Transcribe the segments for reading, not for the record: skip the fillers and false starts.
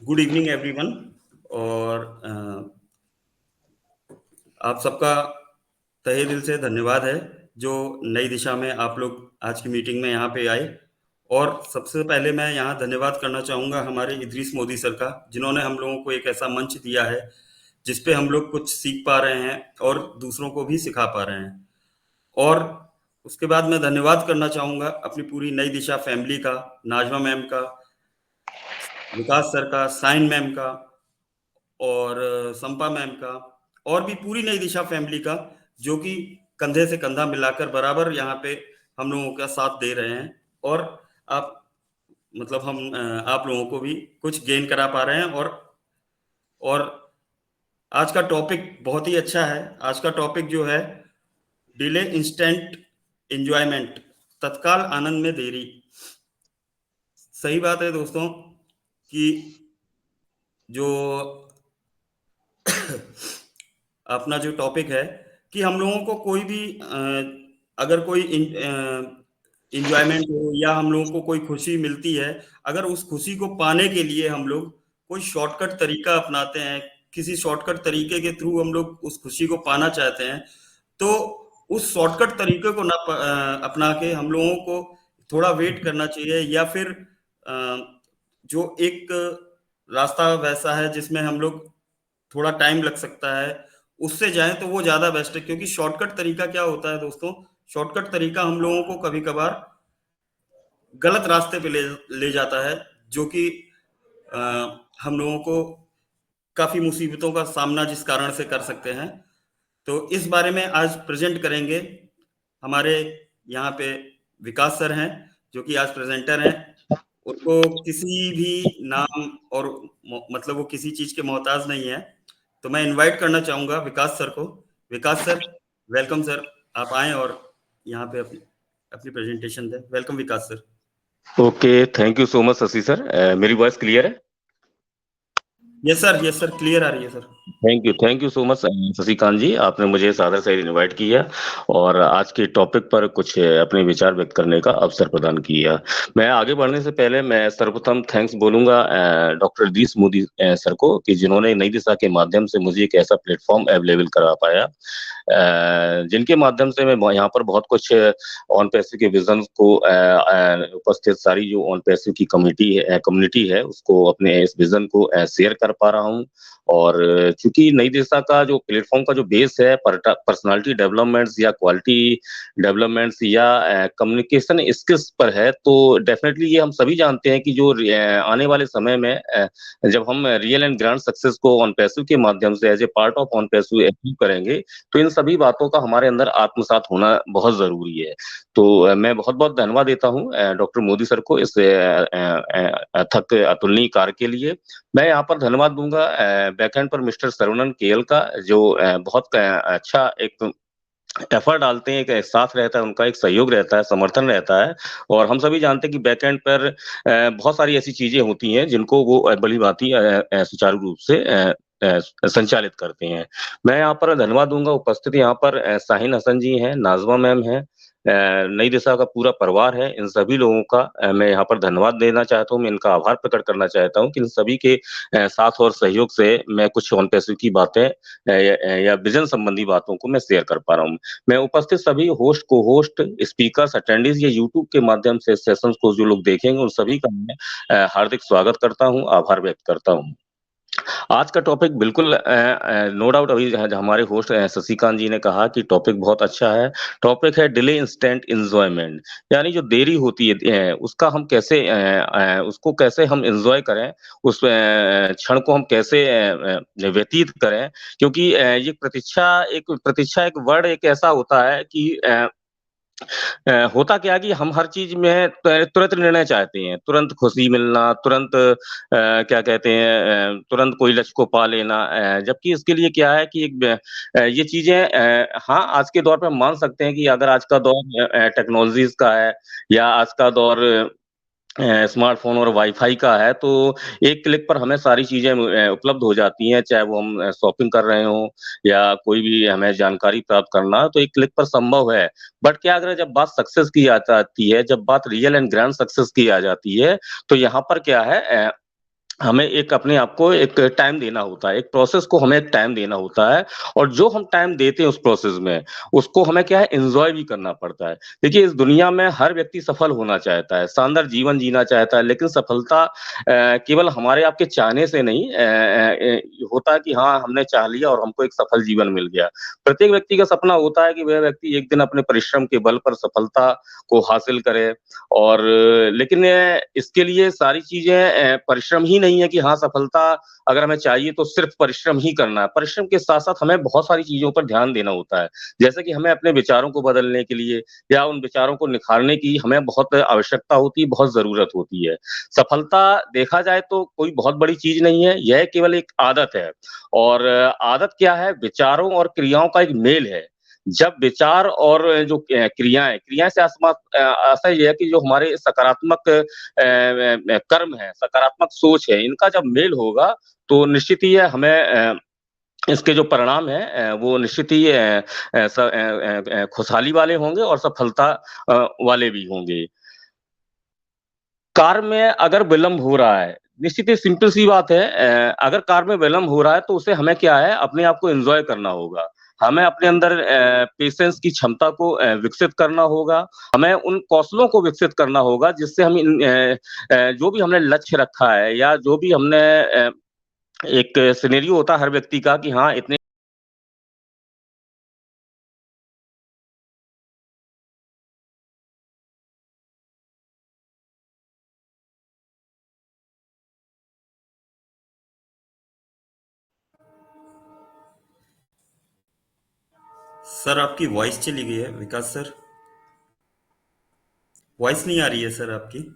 Good evening everyone. और आप सबका तहे दिल से धन्यवाद है जो नई दिशा में आप लोग आज की मीटिंग में यहाँ पे आए। और सबसे पहले मैं यहाँ धन्यवाद करना चाहूँगा हमारे इदरीस मोदी सर का, जिन्होंने हम लोगों को एक ऐसा मंच दिया है जिस पे हम लोग कुछ सीख पा रहे हैं और दूसरों को भी सिखा पा रहे हैं। और उसके बाद मैं धन्यवाद करना चाहूँगा अपनी पूरी नई दिशा फैमिली का, नाजमा मैम का, विकास सर का, साइन मैम का और संपा मैम का, और भी पूरी नई दिशा फैमिली का, जो कि कंधे से कंधा मिलाकर बराबर यहाँ पे हम लोगों का साथ दे रहे हैं। और आप मतलब हम आप लोगों को भी कुछ गेन करा पा रहे हैं। और आज का टॉपिक बहुत ही अच्छा है। आज का टॉपिक जो है डिले इंस्टेंट एंजॉयमेंट, तत्काल आनंद में देरी। सही बात है दोस्तों कि जो अपना जो टॉपिक है कि हम लोगों को कोई भी अगर कोई इंजॉयमेंट हो या हम लोगों को कोई खुशी मिलती है, अगर उस खुशी को पाने के लिए हम लोग कोई शॉर्टकट तरीका अपनाते हैं, किसी शॉर्टकट तरीके के थ्रू हम लोग उस खुशी को पाना चाहते हैं, तो उस शॉर्टकट तरीके को ना अपना के हम लोगों को थोड़ा वेट करना चाहिए, या फिर जो एक रास्ता वैसा है जिसमें हम लोग थोड़ा टाइम लग सकता है, उससे जाएं तो वो ज्यादा बेस्ट है। क्योंकि शॉर्टकट तरीका क्या होता है दोस्तों, शॉर्टकट तरीका हम लोगों को कभी कभार गलत रास्ते पे ले जाता है, जो कि हम लोगों को काफी मुसीबतों का सामना जिस कारण से कर सकते हैं। तो इस बारे में आज प्रेजेंट करेंगे हमारे यहाँ पे विकास सर हैं, जो कि आज प्रेजेंटर हैं। उनको किसी भी नाम और मतलब वो किसी चीज के मोहताज नहीं है। तो मैं इनवाइट करना चाहूंगा विकास सर को। Vikas sir, welcome sir. आप आए और यहाँ पे अपनी अपनी प्रेजेंटेशन दें। Welcome Vikas sir. Okay, thank you so much Shashi sir. मेरी वॉइस क्लियर है? Yes sir, yes sir, clear आ रही है sir. Thank you so much Shashikant ji, आपने मुझे सादर से इनवाइट किया और आज के टॉपिक पर कुछ अपने विचार व्यक्त करने का अवसर प्रदान किया। मैं आगे बढ़ने से पहले मैं सर्वप्रथम थैंक्स बोलूंगा डॉक्टर दीस मोदी सर को, कि जिन्होंने नई दिशा के माध्यम से मुझे एक ऐसा प्लेटफॉर्म अवेलेबल करा पाया, जिनके माध्यम से मैं यहाँ पर बहुत कुछ ऑन पैसिव के विजन को उपस्थित सारी जो ऑन पैसिव की कम्युनिटी है उसको अपने इस विजन को शेयर कर पा रहा हूँ। और चूंकि नई दिशा का जो प्लेटफॉर्म का जो बेस है पर्सनालिटी डेवलपमेंट्स या क्वालिटी डेवलपमेंट्स या कम्युनिकेशन स्किल्स पर है, तो डेफिनेटली ये हम सभी जानते हैं कि जो आने वाले समय में जब हम रियल एंड ग्रांड सक्सेस को ऑन पैसिव के माध्यम से as a part of ONPASSIVE achieve करेंगे, तो इन सभी बातों का हमारे अंदर आत्मसात होना बहुत जरूरी है। तो मैं बहुत बहुत धन्यवाद देता हूँ डॉक्टर मोदी सर को इस अथक अतुलनीय कार्य के लिए। मैं यहाँ पर धन्यवाद दूंगा बैकएंड पर मिस्टर सरवणन केएल का, जो बहुत अच्छा एक एफर्ट डालते हैं, एक साथ रहता है, उनका एक सहयोग रहता है, समर्थन रहता है। और हम सभी जानते हैं कि बैकएंड पर बहुत सारी ऐसी चीजें होती हैं जिनको वो बड़ी भांति सुचारू रूप से संचालित करते हैं। मैं यहाँ पर धन्यवाद दूंगा उपस्थित यहाँ पर शाहीन हसन जी हैं, नाजमा मैम हैं, नई दिशा का पूरा परिवार है। इन सभी लोगों का मैं यहाँ पर धन्यवाद देना चाहता हूँ, मैं इनका आभार प्रकट करना चाहता हूँ कि इन सभी के साथ और सहयोग से मैं कुछ ऑन पैसिव की बातें या विजन संबंधी बातों को मैं शेयर कर पा रहा हूँ। मैं उपस्थित सभी होस्ट, को होस्ट, स्पीकर्स, अटेंडीज या यूट्यूब के माध्यम से सेशंस को जो लोग देखेंगे उन सभी का मैं हार्दिक स्वागत करता हूँ, आभार व्यक्त करता हूँ। आज का टॉपिक बिल्कुल नो डाउट, अभी हमारे होस्ट शशिकांत जी ने कहा कि टॉपिक बहुत अच्छा है। टॉपिक है डिले इंस्टेंट एंजॉयमेंट, यानी जो देरी होती है उसका हम कैसे उसको कैसे हम एंजॉय करें, उस क्षण को हम कैसे व्यतीत करें। क्योंकि ये प्रतीक्षा एक वर्ड एक ऐसा होता है कि होता क्या है कि हम हर चीज में तुरंत निर्णय चाहते हैं, तुरंत खुशी मिलना, तुरंत क्या कहते हैं तुरंत कोई लक्ष्य को पा लेना। जबकि इसके लिए क्या है कि ये चीजें हाँ आज के दौर पे हम मान सकते हैं कि अगर आज का दौर टेक्नोलॉजीज का है या आज का दौर स्मार्टफोन और वाईफाई का है, तो एक क्लिक पर हमें सारी चीजें उपलब्ध हो जाती हैं, चाहे वो हम शॉपिंग कर रहे हो या कोई भी हमें जानकारी प्राप्त करना है, तो एक क्लिक पर संभव है। बट क्या अगर जब बात सक्सेस की आती है, जब बात रियल एंड ग्रैंड सक्सेस की आ जाती है, तो यहाँ पर क्या है हमें एक अपने आप को एक टाइम देना होता है, एक प्रोसेस को हमें एक टाइम देना होता है और जो हम टाइम देते हैं उस प्रोसेस में, उसको हमें क्या है एन्जॉय भी करना पड़ता है। देखिए इस दुनिया में हर व्यक्ति सफल होना चाहता है, शानदार जीवन जीना चाहता है, लेकिन सफलता केवल हमारे आपके चाहने से नहीं होता है कि हाँ, हमने चाह लिया और हमको एक सफल जीवन मिल गया। प्रत्येक व्यक्ति का सपना होता है कि वह व्यक्ति एक दिन अपने परिश्रम के बल पर सफलता को हासिल करे और लेकिन इसके लिए सारी चीज़ें परिश्रम ही नहीं है कि हाँ, सफलता अगर हमें चाहिए तो सिर्फ़ परिश्रम ही करना है। परिश्रम के साथ-साथ हमें बहुत सारी चीज़ों पर ध्यान देना होता है। जैसे कि हमें अपने विचारों को बदलने के लिए या उन विचारों को निखारने की हमें बहुत आवश्यकता होती है, बहुत ज़रूरत होती है। सफलता देखा जाए तो कोई बहुत बड़ी चीज़ नहीं है, यह केवल एक आदत है और आदत क्या है? विचारों और क्रियाओं का एक मेल है। जब विचार और जो क्रियाएँ क्रियाएँ से ऐसा ये है कि जो हमारे सकारात्मक कर्म है, सकारात्मक सोच है, इनका जब मेल होगा, तो निश्चित ही है हमें इसके जो परिणाम हैं वो निश्चित ही खुशहाली वाले होंगे और सफलता वाले भी होंगे। कार्य में अगर विलंब हो रहा है, निश्चित ही सिंपल सी बात है अगर कार्य में विलंब हो रहा है तो उसे हमें क्या है अपने आप को एन्जॉय करना होगा। हमें अपने अंदर पेशेंस की क्षमता को विकसित करना होगा। हमें उन कौशलों को विकसित करना होगा जिससे हम जो भी हमने लक्ष्य रखा है या जो भी हमने एक सिनेरियो होता है हर व्यक्ति का कि हाँ, इतने सर आपकी वॉइस चली गई है विकास सर। वॉइस नहीं आ रही है सर आपकी।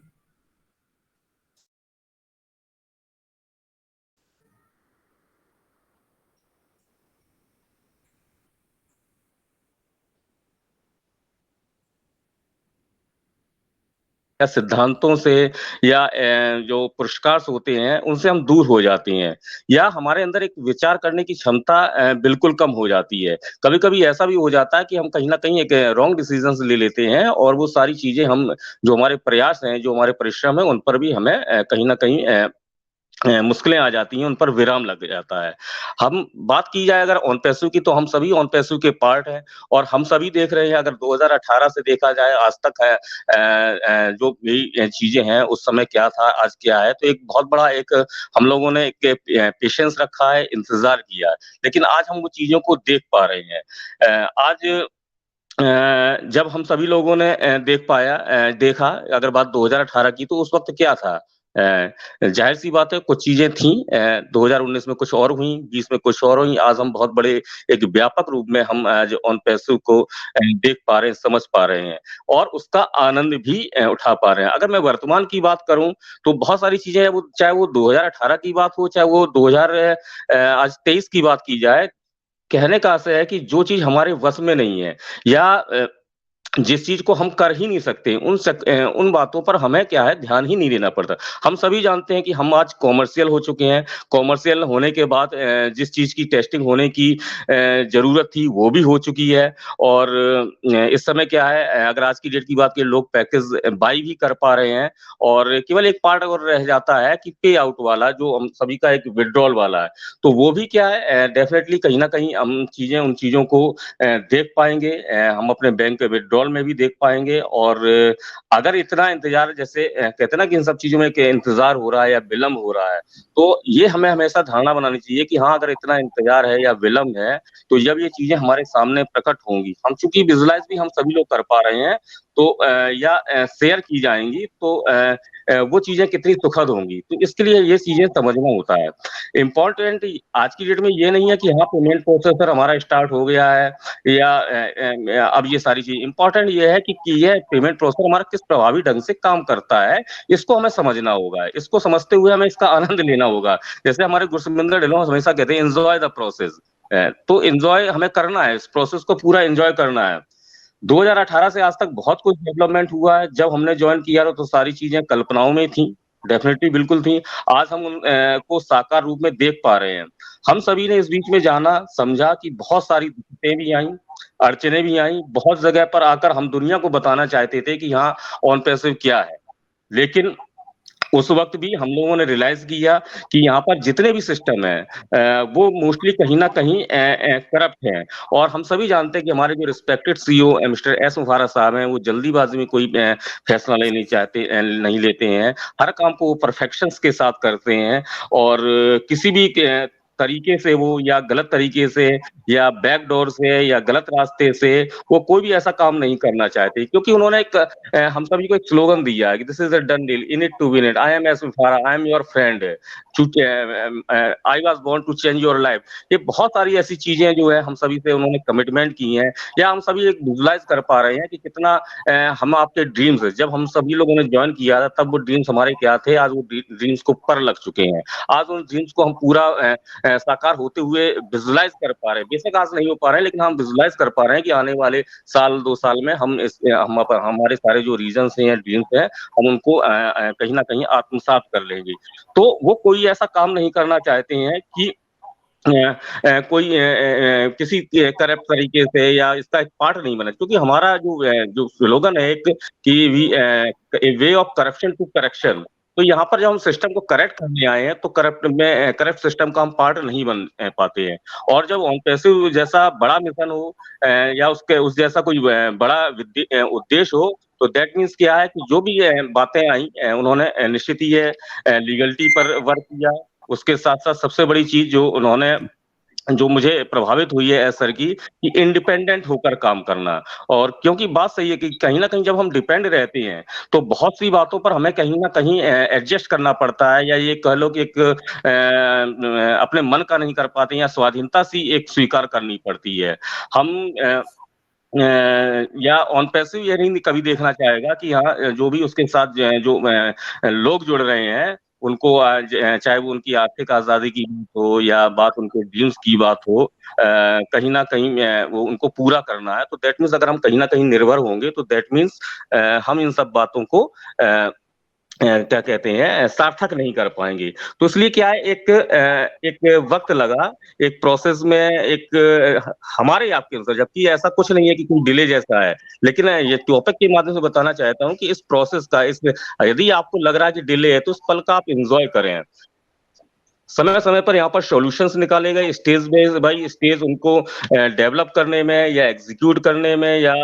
या सिद्धांतों से या जो पुरस्कार होते हैं, उनसे हम दूर हो जाते हैं या हमारे अंदर एक विचार करने की क्षमता बिल्कुल कम हो जाती है। कभी-कभी ऐसा भी हो जाता है कि हम कहीं न कहीं एक रॉन्ग डिसीज़न्स ले लेते हैं और वो सारी चीज़ें हम जो हमारे प्रयास हैं, जो हमारे परिश्रम हैं, उन पर भी हमें कहीं न कहीं मुश्किलें आ जाती हैं, उन पर विराम लग जाता है। हम बात की जाए अगर ऑन पैसों की तो हम सभी ऑन पैसों के पार्ट हैं और हम सभी देख रहे हैं अगर 2018 से देखा जाए आज तक है जो भी चीज़ें हैं उस समय क्या था, आज क्या है, तो एक बहुत बड़ा एक हम लोगों ने एक पेशेंस रखा है, इंतज़ार किया है। लेकिन आज हम वो चीज़ों को देख पा रहे हैं। आज जब हम सभी लोगों ने देखा अगर बात 2018 की तो उस वक़्त क्या था? ज़ाहिर-सी बात है कुछ चीज़ें थीं 2019 में कुछ और हुईं, 20 में कुछ और हुईं, आज हम बहुत बड़े एक व्यापक रूप में हम आज ऑन पैसों को देख पा रहे हैं, समझ पा रहे हैं और उसका आनंद भी उठा पा रहे हैं। अगर मैं वर्तमान की बात करूँ, तो बहुत सारी चीज़ें हैं वो चाहे वो 2018 की बात हो, चाहे वो 2000 आज 23 की बात की जाए, कहने का आशय है कि जो चीज़ हमारे वश में नहीं है या जिस चीज़ को हम कर ही नहीं सकते, उन बातों पर हमें क्या है ध्यान ही नहीं देना पड़ता। हम सभी जानते हैं कि हम आज कॉमर्शियल हो चुके हैं, कॉमर्शियल होने के बाद जिस चीज़ की टेस्टिंग होने की ज़रूरत थी वो भी हो चुकी है और इस समय क्या है अगर आज की डेट की बात करें लोग पैकेज बाय भी कर पा रहे हैं और केवल एक पार्ट अगर रह जाता है कि पे आउट वाला जो हम सभी का एक विथड्रॉल वाला है, तो वो भी क्या है डेफ़िनेटली कहीं न कहीं हम चीज़ें उन चीज़ों को देख पाएँगे हम अपने बैंक विथड्रॉल में भी देख पाएँगे और अगर इतना इंतज़ार जैसे कहते हैं ना कि इन सब चीज़ों में कि इंतज़ार हो रहा है या विलम्ब हो रहा है, तो ये हमें हमेशा धारणा बनानी चाहिए कि हाँ, अगर इतना इंतज़ार है या विलम्ब है, तो जब ये चीज़ें हमारे सामने प्रकट होंगी, हम चूँकि विज़ुअलाइज़ भी हम सभी लोग कर पा रहे हैं, तो या शेयर की जाएँगी तो वो चीज़ें कितनी सुखद होंगी। तो इसके लिए ये चीज़ें समझना होता है। इम्पोर्टेंट आज की डेट में ये नहीं है कि हाँ, पेमेंट प्रोसेसर हमारा स्टार्ट हो गया है या अब ये सारी चीज़ इम्पोर्टेंट ये है कि ये पेमेंट प्रोसेसर हमारा किस प्रभावी ढंग से काम करता है, इसको हमें समझना होगा। इसको समझते हुए हमें इसका आनंद लेना होगा। जैसे हमारे गुरसिमंदर ढिल्लों हमेशा कहते हैं एन्जॉय द प्रोसेस तो एन्जॉय हमें करना है, इस प्रोसेस को पूरा एन्जॉय करना है। 2018 से आज तक बहुत कुछ डेवलपमेंट हुआ है। जब हमने जॉइन किया था तो सारी चीज़ें कल्पनाओं में थी, डेफ़िनिटली बिल्कुल थी। आज हम को साकार रूप में देख पा रहे हैं। हम सभी ने इस बीच में जाना, समझा कि बहुत सारी दिक्कतें भी आईं, अड़चनें भी आईं, बहुत जगह पर आकर हम दुनिया को बताना चाहते थे कि हाँ, ऑन पैसिव क्या है। लेकिन उस वक्त भी हम लोगों ने रियलाइज किया कि यहाँ पर जितने भी सिस्टम है वो मोस्टली कहीं ना कहीं करप्ट हैं। और हम सभी जानते हैं कि हमारे जो रिस्पेक्टेड सीईओ मिस्टर एस मुफारा साहब हैं, वो जल्दीबाजी में कोई फैसला नहीं चाहते, नहीं लेते हैं। हर काम को वो परफेक्शंस के साथ करते हैं, और किसी भी तरीके से वो, या गलत तरीके से, या बैकडोर से, या गलत रास्ते से वो कोई भी ऐसा काम नहीं करना चाहते, क्योंकि उन्होंने एक हम सभी को एक स्लोगन दिया है कि this is a done deal, in it to win it, I am S मुफारा, I am your friend, I was born to change your life. ये बहुत सारी ऐसी चीजें जो है हम सभी से उन्होंने कमिटमेंट की हैं, या हम सभी एक विजुलाइज कर पा रहे हैं कि कितना हम आपके ड्रीम्स, जब हम सभी लोगों ने ज्वाइन किया था तब वो ड्रीम्स हमारे क्या थे, आज वो ड्रीम्स को पर लग चुके हैं। आज उन ड्रीम्स को हम पूरा साकार होते हुए विजुलाइज कर पा रहे हैं। बेशक आज नहीं हो पा रहे हैं, लेकिन हम विजुलाइज कर पा रहे हैं कि आने वाले साल 2 साल में हम हमारे सारे जो रीजन्स हैं या ड्रीम्स हैं, हम उनको कहीं ना कहीं आत्मसात कर लेंगे। तो वो कोई ऐसा काम नहीं करना चाहते हैं कि कोई किसी करप्ट तरीके से या इसका एक पार्ट नहीं बना, क्योंकि हमारा जो स्लोगन है एक, कि we a way of corruption to correction. तो यहाँ पर जब हम सिस्टम को करेक्ट करने आए हैं, तो करप्ट सिस्टम का हम पार्ट नहीं बन पाते हैं। और जब ऑन पैसिव जैसा बड़ा मिशन हो, या उसके उस जैसा कोई बड़ा उद्देश्य हो, तो दैट मीन्स क्या है कि जो भी बातें आई, उन्होंने निश्चित ही लीगलिटी पर वर्क किया। उसके साथ साथ सबसे बड़ी चीज जो मुझे प्रभावित हुई है एस सर की, कि इंडिपेंडेंट होकर काम करना। और क्योंकि बात सही है कि कहीं ना कहीं जब हम डिपेंड रहते हैं, तो बहुत सी बातों पर हमें कहीं ना कहीं एडजस्ट करना पड़ता है, या ये कह लो कि एक अपने मन का नहीं कर पाते, या स्वाधीनता सी एक स्वीकार करनी पड़ती है। हम या ऑन पैसिव ये नहीं कभी देखना चाहेगा कि हाँ, जो भी उसके साथ जो लोग जुड़ रहे हैं, उनको आज चाहे वो उनकी आर्थिक आजादी की बात हो, या बात उनके ड्रीम्स की बात हो, कहीं ना कहीं वो उनको पूरा करना है। तो दैट मीन्स अगर हम कहीं ना कहीं निर्भर होंगे, तो दैट मीन्स हम इन सब बातों को क्या कहते हैं, सार्थक नहीं कर पाएंगे। तो इसलिए क्या है, एक वक्त लगा, एक प्रोसेस में, एक हमारे आपके अनुसार, जबकि ऐसा कुछ नहीं है कि कोई डिले जैसा है, लेकिन ये टॉपिक के माध्यम से बताना चाहता हूँ कि इस प्रोसेस का, इस यदि आपको लग रहा है कि डिले है, तो उस पल का आप इंजॉय करें। समय समय पर यहाँ पर सॉल्यूशंस निकाले गए, स्टेज बाई स्टेज उनको डेवलप करने में, या एग्जीक्यूट करने में, या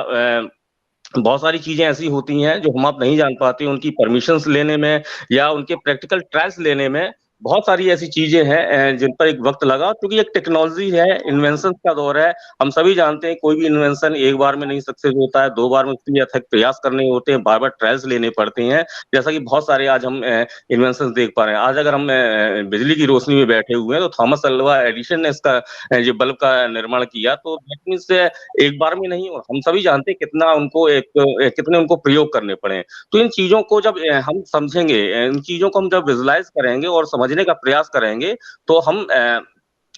बहुत सारी चीजें ऐसी होती हैं जो हम आप नहीं जान पाते, उनकी परमिशंस लेने में, या उनके प्रैक्टिकल ट्रायल्स लेने में। बहुत सारी ऐसी चीजें हैं जिन पर एक वक्त लगा, क्योंकि एक टेक्नोलॉजी है, इन्वेंशन का दौर है। हम सभी जानते हैं कोई भी इन्वेंशन एक बार में नहीं सक्सेस होता है, 2 बार में उसके लिए अथक प्रयास करने होते हैं, बार बार ट्रायल्स लेने पड़ते हैं। जैसा कि बहुत सारे आज हम इन्वेंशन देख पा रहे हैं। आज अगर हम बिजली की रोशनी में बैठे हुए हैं, तो थॉमस अल्वा एडिशन ने इसका जो बल्ब का निर्माण किया, तो दैट मीन्स एक बार में नहीं, हम सभी जानते हैं कितने उनको प्रयोग करने पड़े। तो इन चीजों को जब हम समझेंगे, इन चीजों को हम जब विजुलाइज करेंगे और समझने का प्रयास करेंगे, तो हम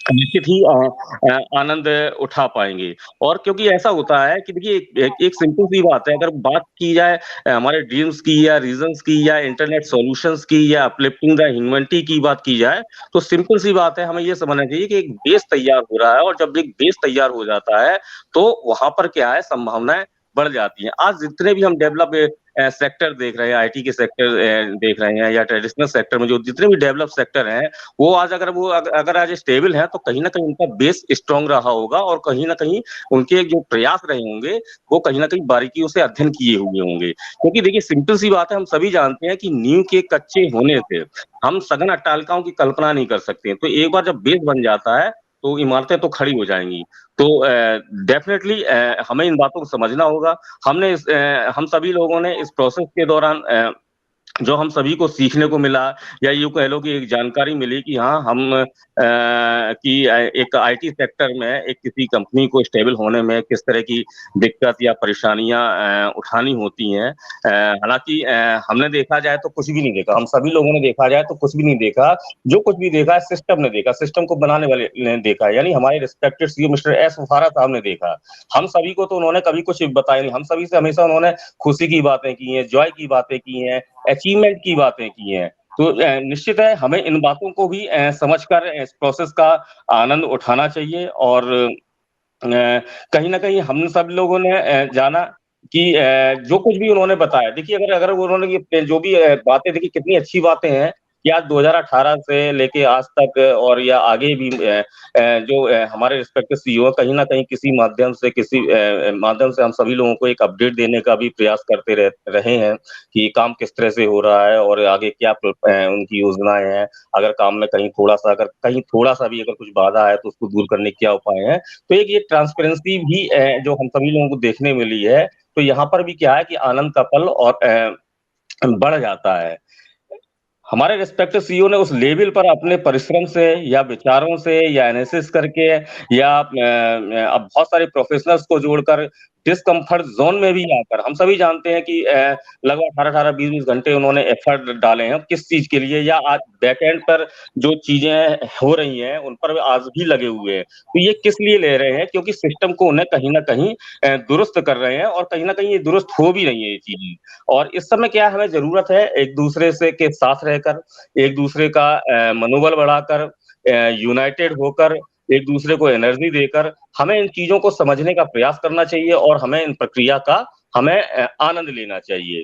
निश्चित ही आनंद उठा पाएंगे। और क्योंकि ऐसा होता है कि देखिए, एक सिंपल सी बात है, अगर बात की जाए हमारे ड्रीम्स की, या रीजंस की, या इंटरनेट सॉल्यूशंस की, या अपलिफ्टिंग द ह्यूमैनिटी की बात की जाए, तो सिंपल सी बात है, हमें ये समझना चाहिए कि एक बेस तैयार हो रहा है, और जब एक बेस तैयार हो जाता है, तो वहां पर क्या है, संभावनाएं बढ़ जाती हैं। आज जितने भी हम डेवलप सेक्टर देख रहे हैं, आईटी के सेक्टर देख रहे हैं, या ट्रेडिशनल सेक्टर में जो जितने भी डेवलप सेक्टर हैं, वो आज अगर आज स्टेबल है, तो कहीं ना कहीं उनका बेस स्ट्रांग रहा होगा, और कहीं ना कहीं उनके जो प्रयास रहे होंगे, वो कहीं ना कहीं बारीकियों से अध्ययन किए हुए होंगे। क्योंकि देखिए, सिंपल सी बात है, हम सभी जानते हैं कि नींव के कच्चे होने से हम सघन अट्टालिकाओं की कल्पना नहीं कर सकते। तो एक बार जब बेस बन जाता है, तो इमारतें तो खड़ी हो जाएंगी। तो डेफिनेटली हमें इन बातों को समझना होगा। हम सभी लोगों ने इस प्रोसेस के दौरान जो हम सभी को सीखने को मिला, या यूं कह लो कि एक जानकारी मिली कि हाँ, एक आईटी सेक्टर में एक किसी कंपनी को स्टेबल होने में किस तरह की दिक्कत या परेशानियां उठानी होती हैं। हालांकि हमने देखा जाए तो कुछ भी नहीं देखा, हम सभी लोगों ने देखा जाए तो कुछ भी नहीं देखा। जो कुछ भी देखा है, सिस्टम ने देखा, सिस्टम को बनाने वाले ने देखा, यानी हमारे रिस्पेक्टेड सीईओ मिस्टर एस मुफारा साहब ने देखा। हम सभी को तो उन्होंने कभी कुछ बताया नहीं, हम सभी से हमेशा उन्होंने खुशी की बातें की हैं, जॉय की बातें की हैं, अचीवमेंट की बातें की हैं। तो निश्चित है, हमें इन बातों को भी समझकर इस प्रोसेस का आनंद उठाना चाहिए। और कहीं ना कहीं हम सब लोगों ने जाना कि जो कुछ भी उन्होंने बताया, देखिए अगर अगर उन्होंने ये जो भी बातें, देखिए कितनी अच्छी बातें हैं कि आज 2018 से लेके आज तक और या आगे भी जो हमारे रिस्पेक्टिव सीईओ कहीं न कहीं किसी माध्यम से माध्यम से हम सभी लोगों को एक अपडेट देने का भी प्रयास करते रहे हैं कि काम किस तरह से हो रहा है और आगे क्या उनकी योजनाएँ हैं। अगर काम में कहीं थोड़ा-सा भी अगर कुछ बाधा है तो उसको दूर करने के क्या उपाय हैं। तो एक ये ट्रांसपेरेंसी भी जो हम सभी लोगों को देखने मिली है, तो यहाँ पर भी क्या है कि आनंद का पल और बढ़ जाता है। हमारे रिस्पेक्टिव सीईओ ने उस लेवल पर अपने परिश्रम से या विचारों से या एनालिसिस करके या अब बहुत सारे प्रोफेशनल्स को जोड़कर डिस्कम्फर्ट ज़ोन में भी आकर हम सभी जानते हैं कि लगभग 18-18, 20-20 घंटे उन्होंने एफर्ट डाले हैं, किस चीज़ के लिए या आज बैकएंड पर जो चीज़ें हो रही हैं, उन पर आज भी लगे हुए हैं। तो ये किस लिए ले रहे हैं? क्योंकि सिस्टम को उन्हें कहीं न कहीं दुरुस्त कर रहे हैं और कहीं न कहीं ये दुरुस्त हो भी रही है ये चीज़ें। और इस समय क्या हमें ज़रूरत है एक-दूसरे से के साथ रहकर, एक-दूसरे का मनोबल बढ़ाकर यूनाइटेड होकर, एक-दूसरे को एनर्जी देकर हमें इन चीज़ों को समझने का प्रयास करना चाहिए और हमें इन प्रक्रिया का हमें आनंद लेना चाहिए।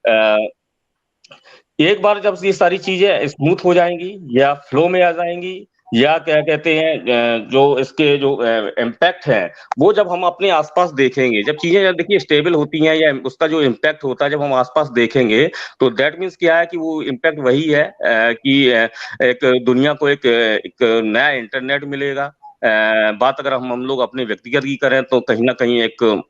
अ, एक बार जब ये सारी चीज़ें स्मूथ हो जाएँगी या फ्लो में आ जाएँगी या क्या कहते हैं जो इसके जो इम्पैक्ट हैं, वो जब हम अपने आस-पास देखेंगे, जब चीज़ें जब देखिए स्टेबल होती हैं या उसका जो इम्पैक्ट होता है जब हम आस-पास देखेंगे, तो दैट मीन्स क्या है कि वो इम्पैक्ट वही है कि एक दुनिया को एक नया इंटरनेट मिलेगा। बात अगर हम लोग अपने व्यक्तिगत की करें तो कहीं न कहीं एक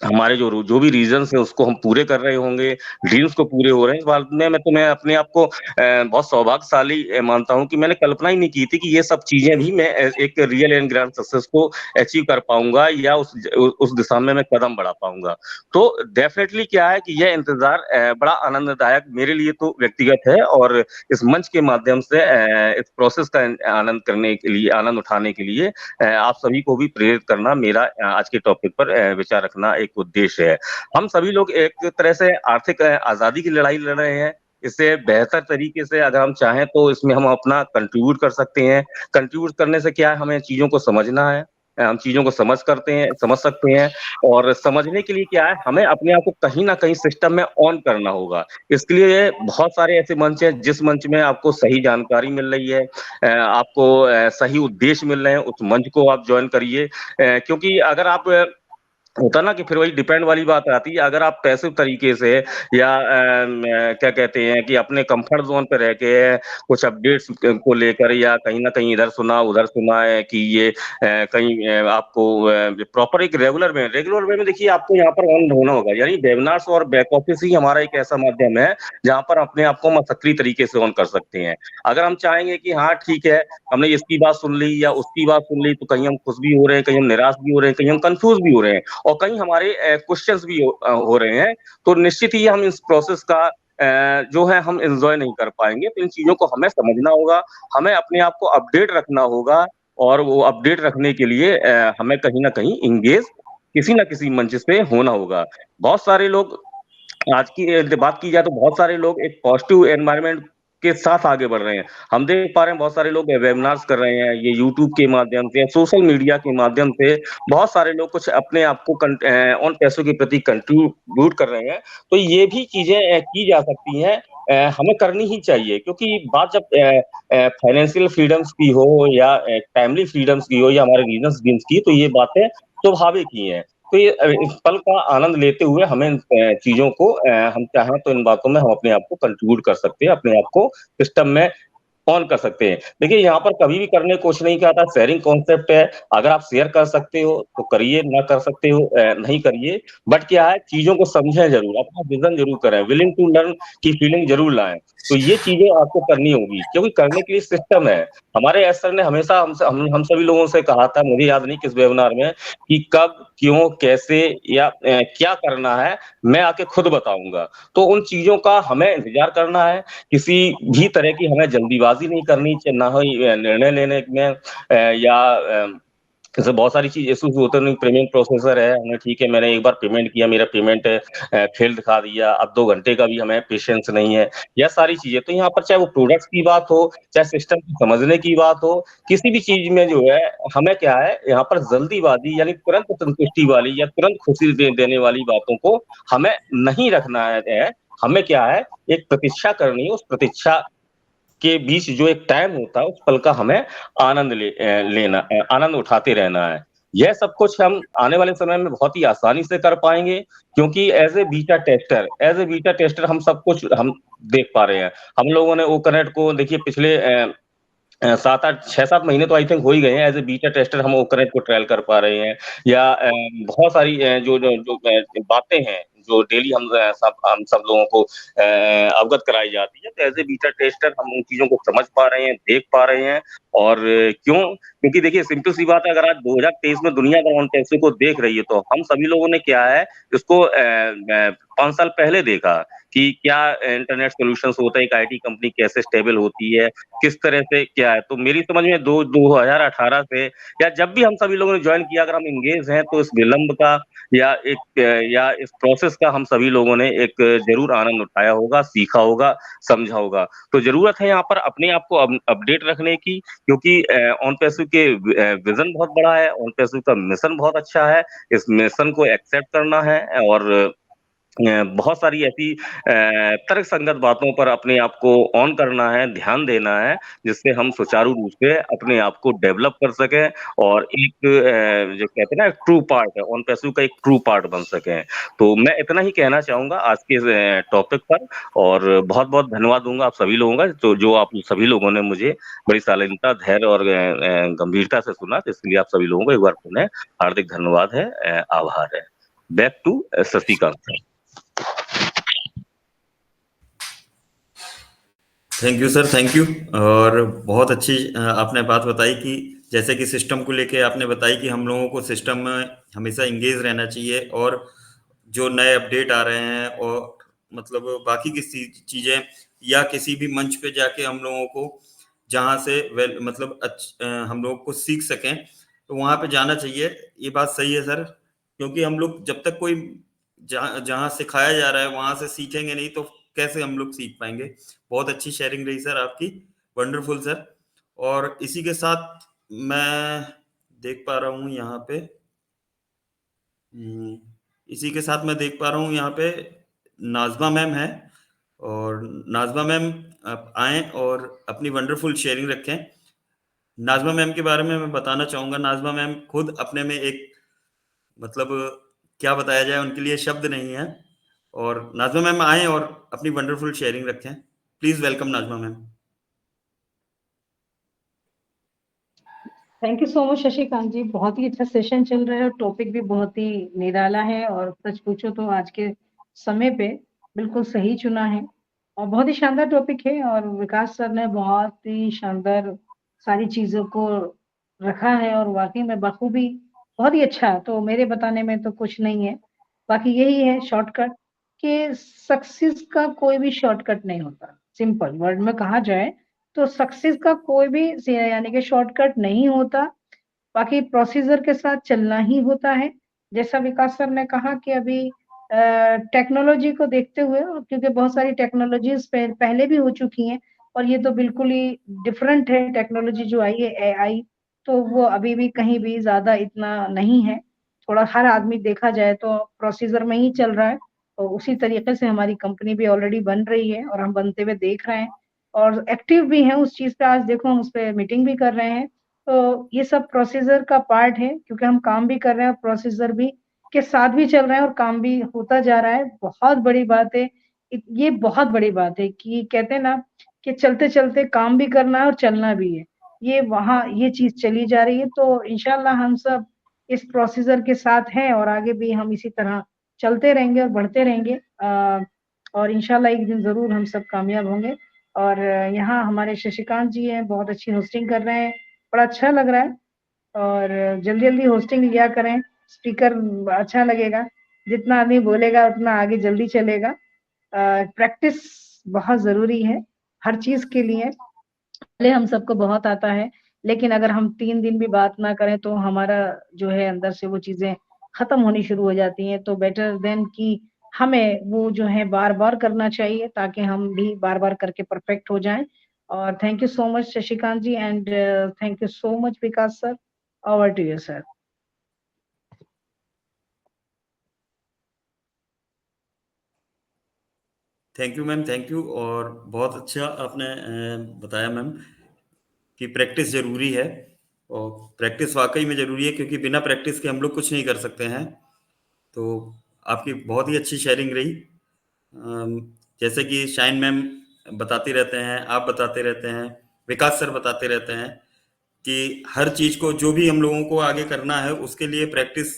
हमारे जो भी रीज़न्स हैं उसको हम पूरे कर रहे होंगे, ड्रीम्स को पूरे हो रहे हैं। इस बात में मैं अपने आप को बहुत सौभाग्यशाली मानता हूँ कि मैंने कल्पना ही नहीं की थी कि ये सब चीज़ें भी मैं एक रियल एंड ग्रैंड सक्सेस को अचीव कर पाऊँगा या उस दिशा में मैं कदम बढ़ा पाऊँगा। तो डेफ़िनेटली क्या है कि यह इंतज़ार बड़ा आनंददायक मेरे लिए तो व्यक्तिगत है और इस मंच के माध्यम से इस प्रोसेस का आनंद करने के लिए आनंद उठाने के लिए आप सभी को भी प्रेरित करना मेरा आज के टॉपिक पर विचार रखना एक उद्देश्य है। हम सभी लोग एक तरह से आर्थिक आज़ादी की लड़ाई लड़ रहे हैं। इससे बेहतर तरीके से अगर हम चाहें तो इसमें हम अपना कंट्रीब्यूट कर सकते हैं। कंट्रीब्यूट करने से क्या है हमें चीज़ों को समझना है। हम चीज़ों को समझ सकते हैं और समझने के लिए क्या है हमें अपने आप को कहीं न कहीं सिस्टम में ऑन करना होगा। इसके लिए बहुत सारे ऐसे मंच हैं जिस मंच में आपको सही जानकारी मिल रही है आपको सही उद्देश्य मिल रहे हैं, उस मंच को आप जॉइन करिए क्योंकि अगर आप होता ना कि फिर वही डिपेंड वाली बात आती है, अगर आप पैसिव तरीके से या क्या कहते हैं कि अपने कम्फर्ट ज़ोन पे रह के कुछ अपडेट्स को लेकर या कहीं न कहीं इधर सुना, उधर सुना है कि ये कहीं आपको प्रॉपर एक रेगुलर वे में देखिए आपको यहाँ पर ऑन होना होगा, यानी वेबिनार्स और बैक ऑफिस ही हमारा एक ऐसा माध्यम है, जहाँ पर अपने आप को हम सक्रिय तरीके से ऑन कर सकते हैं। अगर हम चाहेंगे कि हाँ, ठीक है, हमने इसकी बात सुन ली या उसकी बात सुन ली, तो कहीं हम खुश भी हो रहे हैं, कहीं हम निराश भी हो रहे हैं, कहीं हम कन्फ्यूज़ भी हो रहे हैं और कहीं हमारे क्वेश्चंस भी हो रहे हैं, तो निश्चित ही हम इस प्रोसेस का जो है हम एन्जॉय नहीं कर पाएँगे। तो इन चीज़ों को हमें समझना होगा, हमें अपने आप को अपडेट रखना होगा और वो अपडेट रखने के लिए हमें कहीं न कहीं एंगेज किसी न किसी मंच पे होना होगा। बहुत सारे लोग आज की बात की जाए तो बहुत सारे लोग एक पॉजिटिव एनवायरनमेंट के साथ आगे बढ़ रहे हैं। हम देख पा रहे हैं बहुत सारे लोग वेबिनार्स कर रहे हैं, ये यूट्यूब के माध्यम से, सोशल मीडिया के माध्यम से बहुत सारे लोग कुछ अपने आप को उन पैसों के प्रति कंट्रीब्यूट कर रहे हैं। तो ये भी चीज़ें की जा सकती हैं हमें करनी ही चाहिए क्योंकि बात जब फाइनेंशियल फ्रीडम्स की हो या फैमिली फ्रीडम्स की हो या हमारे रीजनल ड्रीम्स की तो ये बातें स्वाभाविक ही हैं। तो ये इस पल का आनंद लेते हुए हमें इन चीज़ों को हम चाहें तो इन बातों में हम अपने आप को कंट्रीब्यूट कर सकते हैं, अपने आप को सिस्टम में ऑन कर सकते हैं। देखिए यहाँ पर कभी भी करने को कुछ नहीं कहा था, शेयरिंग कॉन्सेप्ट है, अगर आप शेयर कर सकते हो तो करिए, ना कर सकते हो नहीं करिए। बट क्या है चीज़ों को समझें ज़रूर, अपना विज़न ज़रूर करें, विलिंग टू लर्न की फीलिंग ज़रूर लाएँ। तो ये चीज़ें आपको करनी होगी क्योंकि करने के लिए सिस्टम है। हमारे एस सर ने हमेशा हम सभी लोगों से कहा था, मुझे याद नहीं किस वेबिनार में कि कब, क्यों, कैसे या क्या करना है, मैं आके खुद बताऊँगा। तो उन चीज़ों का हमें इंतज़ार करना है, किसी भी तरह की हमें जल्दीबाज़ी नहीं करनी ना ही निर्णय लेने में या जैसे बहुत सारी चीज इश्यूज होते हैं, पेमेंट प्रोसेसर है, हमें ठीक है, मैंने एक बार पेमेंट किया, मेरा पेमेंट फेल दिखा दिया, अब 2 घंटे का भी हमें पेशेंस नहीं है, यह सारी चीजें। तो यहाँ पर चाहे वो प्रोडक्ट्स की बात हो, चाहे सिस्टम को समझने की बात हो, किसी भी चीज में जो है हमें क्या है, यहाँ पर जल्दीबाजी यानी तुरंत संतुष्टि वाली या तुरंत खुशी देने वाली बातों को हमें नहीं रखना है। हमें क्या है, एक प्रतीक्षा करनी है, उस प्रतीक्षा के बीच जो एक टाइम होता है, उस पल का हमें लेना, आनंद उठाते रहना है। यह सब कुछ हम आने वाले समय में बहुत ही आसानी से कर पाएंगे, क्योंकि एज ए बीटा टेस्टर हम सब कुछ हम देख पा रहे हैं। हम लोगों ने ओकनेट को देखिए पिछले 6-8 महीने तो आई थिंक हो ही गए हैं, एज ए बीटा टेस्टर हम ओकनेट को ट्रायल कर पा रहे हैं, या बहुत सारी जो जो जो बातें हैं जो डेली हम सब लोगों को अवगत कराई जाती है, तो एज ए बीटा टेस्टर हम उन चीजों को समझ पा रहे हैं, देख पा रहे हैं। और क्यों? क्योंकि देखिए सिंपल सी बात है, अगर आज 2023 में दुनिया अगर ऑन टैक्सी को देख रही है, तो हम सभी लोगों ने क्या है, इसको 5 साल पहले देखा कि क्या इंटरनेट सॉल्यूशंस होता है, एक आईटी कंपनी कैसे स्टेबल होती है, किस तरह से क्या है। तो मेरी समझ में 2018 से या जब भी हम सभी लोगों ने ज्वाइन किया, अगर हम इंगेज हैं, तो इस विलंब का या या इस प्रोसेस का हम सभी लोगों ने एक जरूर आनंद उठाया होगा, सीखा होगा, समझा होगा। तो जरूरत है यहाँ पर अपने आप को अपडेट रखने की, क्योंकि ऑन पैसिव के विजन बहुत बड़ा है, ऑन पैसिव का मिशन बहुत अच्छा है। इस मिशन को एक्सेप्ट करना है और बहुत सारी ऐसी तर्क संगत बातों पर अपने आप को ऑन करना है, ध्यान देना है, जिससे हम सुचारू रूप से अपने आप को डेवलप कर सकें और एक जो कहते हैं ना ट्रू पार्ट है, ऑन पैसिव का एक ट्रू पार्ट बन सकें। तो मैं इतना ही कहना चाहूंगा आज के टॉपिक पर, और बहुत बहुत धन्यवाद दूंगा आप सभी लोगों का, तो जो आप सभी लोगों ने मुझे बड़ी शालीनता, धैर्य और गंभीरता से सुना, तो इसके लिए आप सभी लोगों को एक बार पुनः हार्दिक धन्यवाद है, आभार है। Back to Shashikant sir. Thank you sir, thank you. और बहुत अच्छी आपने बात बताई कि जैसे कि सिस्टम को लेके आपने बताई कि हम लोगों को सिस्टम में हमेशा इंगेज रहना चाहिए, और जो नए अपडेट आ रहे हैं और मतलब बाकी किसी चीज़ें या किसी भी मंच पे जाके हम लोगों को जहाँ से वेल मतलब हम लोग को सीख सकें, तो वहाँ पे जाना चाहिए। ये बात सही है सर, क्योंकि हम लोग जब तक कोई जहाँ जहाँ सिखाया जा रहा है वहाँ से सीखेंगे नहीं, तो कैसे हम लोग सीख पाएंगे। बहुत अच्छी शेयरिंग रही सर आपकी, वंडरफुल सर। और इसी के साथ मैं देख पा रहा हूँ यहाँ पे इसी के साथ मैं देख पा रहा हूँ यहाँ पे नाज़मा मैम है, और नाज़मा मैम आप आएँ और अपनी वंडरफुल शेयरिंग रखें। नाज़मा मैम के बारे में मैं बताना चाहूँगा, नाज़मा मैम खुद अपने में एक मतलब क्या बताया जाए, उनके लिए शब्द नहीं है। और नाज़मा मैम आएँ और अपनी वंडरफुल शेयरिंग रखें। Please welcome Nazma ma'am. Thank you so much Shashikant ji, बहुत ही अच्छा सेशन चल रहा है और टॉपिक भी बहुत ही निराला है, और सच पूछो तो आज के समय पे बिल्कुल सही चुना है और बहुत ही शानदार टॉपिक है। और विकास सर ने बहुत ही शानदार सारी चीजों को रखा है और वाकई में बखूबी बहुत ही अच्छा। तो मेरे बताने में तो कुछ नहीं है, बाकी यही है शॉर्टकट कि सक्सेस का कोई भी शॉर्टकट नहीं होता। सिंपल वर्ड में कहा जाए तो सक्सेस का कोई भी यानी कि शॉर्टकट नहीं होता, बाकी प्रोसीजर के साथ चलना ही होता है। जैसा विकास सर ने कहा कि अभी टेक्नोलॉजी को देखते हुए, क्योंकि बहुत सारी टेक्नोलॉजीज पहले भी हो चुकी हैं और ये तो बिल्कुल ही डिफरेंट है टेक्नोलॉजी जो आई है एआई, तो वो अभी भी कहीं भी ज्यादा इतना नहीं है। थोड़ा हर आदमी देखा जाए तो प्रोसीजर में ही चल रहा है, तो उसी तरीके से हमारी कंपनी भी ऑलरेडी बन रही है और हम बनते हुए देख रहे हैं और एक्टिव भी हैं उस चीज पे। आज देखो हम उस पर मीटिंग भी कर रहे हैं, तो ये सब प्रोसीजर का पार्ट है, क्योंकि हम काम भी कर रहे हैं और प्रोसीजर भी के साथ भी चल रहे हैं और काम भी होता जा रहा है। बहुत बड़ी बात है, ये बहुत बड़ी बात है कि कहते हैं ना कि चलते चलते काम भी करना है और चलना भी है, ये वहाँ ये चीज चली जा रही है। तो इंशाल्लाह हम सब इस प्रोसीजर के साथ हैं और आगे भी हम इसी तरह चलते रहेंगे और बढ़ते रहेंगे, और इंशाल्लाह एक दिन जरूर हम सब कामयाब होंगे। और यहाँ हमारे शशिकांत जी हैं, बहुत अच्छी होस्टिंग कर रहे हैं, बड़ा अच्छा लग रहा है। और जल्दी जल्दी होस्टिंग लिया करें, स्पीकर अच्छा लगेगा, जितना आदमी बोलेगा उतना आगे जल्दी चलेगा। प्रैक्टिस बहुत जरूरी है हर चीज के लिए। पहले हम सबको बहुत आता है लेकिन अगर हम 3 दिन भी बात ना करें तो हमारा जो है अंदर से वो चीज़ें खत्म होनी शुरू हो जाती हैं। तो बेटर देन कि हमें वो जो है बार-बार करना चाहिए ताकि हम भी बार-बार करके परफेक्ट हो जाएँ। और thank you so much Shashikant ji and thank you so much Vikas sir. Over to you sir. Thank you ma'am, thank you. और बहुत अच्छा आपने बताया मैम कि प्रैक्टिस ज़रूरी है, और प्रैक्टिस वाकई में ज़रूरी है, क्योंकि बिना प्रैक्टिस के हम लोग कुछ नहीं कर सकते हैं। तो आपकी बहुत ही अच्छी शेयरिंग रही। जैसे कि शाइन मैम बताती रहते हैं, आप बताते रहते हैं, विकास सर बताते रहते हैं कि हर चीज़ को, जो भी हम लोगों को आगे करना है, उसके लिए प्रैक्टिस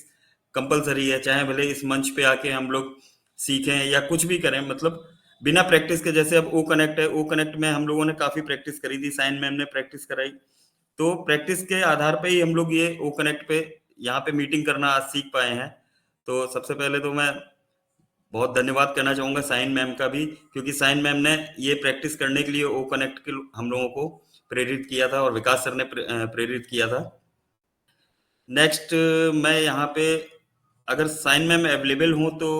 कंपलसरी है। चाहे भले इस मंच पे आके हम लोग सीखें या कुछ भी करें, मतलब बिना प्रैक्टिस के, जैसे अब ओ कनेक्ट है, ओ कनेक्ट में हम लोगों ने काफ़ी प्रैक्टिस करी थी, साइन मैम ने प्रैक्टिस कराई। तो प्रैक्टिस के आधार पे ही हम लोग ये ओ कनेक्ट पे यहाँ पे मीटिंग करना आज सीख पाए हैं। तो सबसे पहले तो मैं बहुत धन्यवाद करना चाहूँगा साइन मैम का भी, क्योंकि साइन मैम ने ये प्रैक्टिस करने के लिए ओ कनेक्ट के हम लोगों को प्रेरित किया था, और विकास सर ने प्रेरित किया था। नेक्स्ट मैं यहाँ पे, अगर साइन मैम अवेलेबल हो तो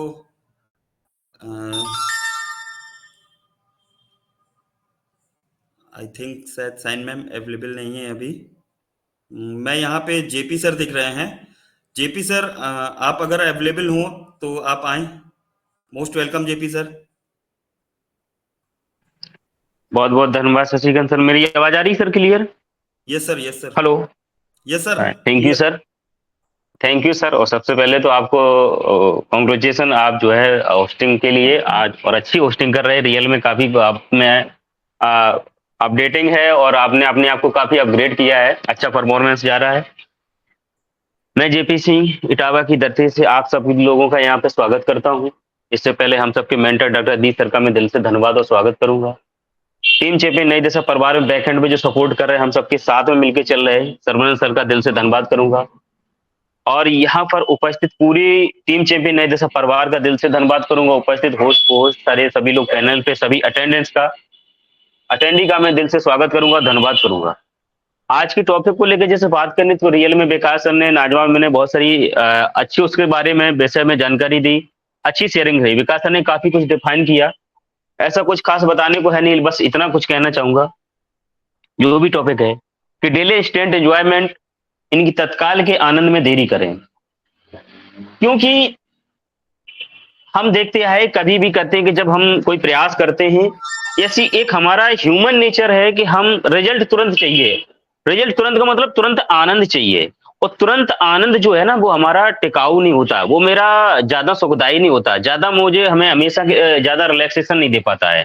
आई थिंक शायद साइन मैम अवेलेबल नहीं है अभी। मैं यहाँ पे जेपी सर दिख रहे हैं। जेपी सर, आप अगर अवेलेबल हो तो आप आएं। Most welcome JP sir. बहुत बहुत धन्यवाद शशिकांत सर। मेरी आवाज आ रही sir clear? Yes sir, yes sir. Hello. Yes sir, thank you clear. Sir. Thank you sir. और सबसे पहले तो आपको कॉन्ग्रेचुलेसन, आप जो है होस्टिंग के लिए आज, और अच्छी होस्टिंग कर रहे हैं। रियल में काफी आप में अपडेटिंग है, और आपने अपने आप को काफी अपग्रेड किया है, अच्छा परफॉर्मेंस जा रहा है। मैं जेपी सिंह इटावा की धरती से आप सभी लोगों का यहाँ पे स्वागत करता हूँ। इससे पहले हम सबके मेंटर डॉक्टर दी सर का मैं दिल से धन्यवाद और स्वागत करूंगा। टीम चैंपियन नई दिशा परिवार में बैकएंड में जो सपोर्ट कर रहे हैं, हम सबके साथ में मिलकर चल रहे हैं, सर्वनंद सर का दिल से धन्यवाद करूंगा। और यहाँ पर उपस्थित पूरी टीम चैंपियन नई दिशा परिवार का दिल से धन्यवाद करूंगा। उपस्थित होस्ट सारे सभी लोग पैनल पे, सभी अटेंडी का मैं दिल से स्वागत करूंगा, धन्यवाद करूंगा। आज की टॉपिक को लेकर जैसे बात करनी, तो रियल में विकास सर ने, नाजवा मैंने बहुत सारी अच्छी उसके बारे में विषय में जानकारी दी, अच्छी शेयरिंग रही। विकास सर ने काफी कुछ डिफाइन किया, ऐसा कुछ खास बताने को है नहीं, बस इतना कुछ कहना चाहूंगा। जो भी टॉपिक है कि डेली इंस्टेंट एंजॉयमेंट, इनकी तत्काल के आनंद में देरी करें, क्योंकि हम देखते हैं कभी भी करते हैं कि जब हम कोई प्रयास करते हैं, ऐसी एक हमारा ह्यूमन नेचर है कि हम रिजल्ट तुरंत चाहिए। रिजल्ट तुरंत का मतलब तुरंत आनंद चाहिए, और तुरंत आनंद जो है ना, वो हमारा टिकाऊ नहीं होता, वो मेरा ज्यादा सुखदायी नहीं होता, ज्यादा मुझे हमें हमेशा ज्यादा रिलैक्सेशन नहीं दे पाता है।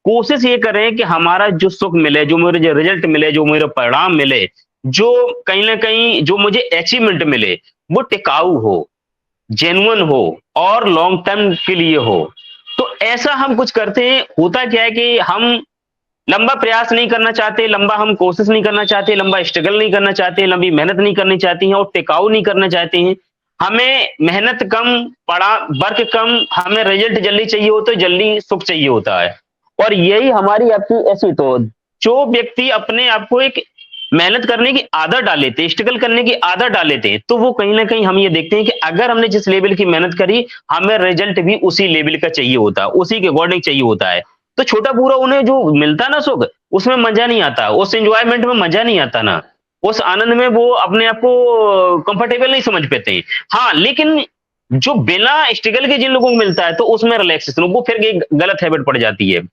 कोशिश ये करें कि हमारा जो सुख मिले, जो मुझे जो रिजल्ट मिले, जो मेरे परिणाम मिले, जो कहीं ना कहीं जो मुझे अचीवमेंट मिले, वो टिकाऊ हो, जेन्युइन हो, और लॉन्ग टर्म के लिए हो। तो ऐसा हम कुछ करते हैं। होता क्या है कि हम लंबा प्रयास नहीं करना चाहते, लंबा हम कोशिश नहीं करना चाहते, लंबा स्ट्रगल नहीं करना चाहते, लंबी मेहनत नहीं करनी चाहती हैं, और टिकाऊ नहीं करना चाहते हैं। हमें मेहनत कम, पड़ा वर्क कम, हमें रिजल्ट जल्दी चाहिए होता है, जल्दी सुख चाहिए होता है। और यही हमारी आपकी ऐसी, तो जो व्यक्ति अपने आप को एक मेहनत करने की आदत डाल लेते, स्ट्रगल करने की आदत डाल लेते, तो वो कहीं ना कहीं हम ये देखते हैं कि अगर हमने जिस लेवल की मेहनत करी, हमें रिजल्ट भी उसी लेवल का चाहिए होता है, उसी के अकॉर्डिंग चाहिए होता है। तो छोटा पूरा उन्हें जो मिलता ना सुख, उसमें मजा नहीं आता, उस एंजॉयमेंट में मजा नहीं आता ना, उस आनंद में वो अपने आप को कंफर्टेबल नहीं समझ पाते। हाँ, लेकिन जो बिना स्ट्रगल के जिन लोगों को मिलता है, तो उसमें रिलैक्सेशन, वो फिर एक गलत हैबिट पड़ जाती है।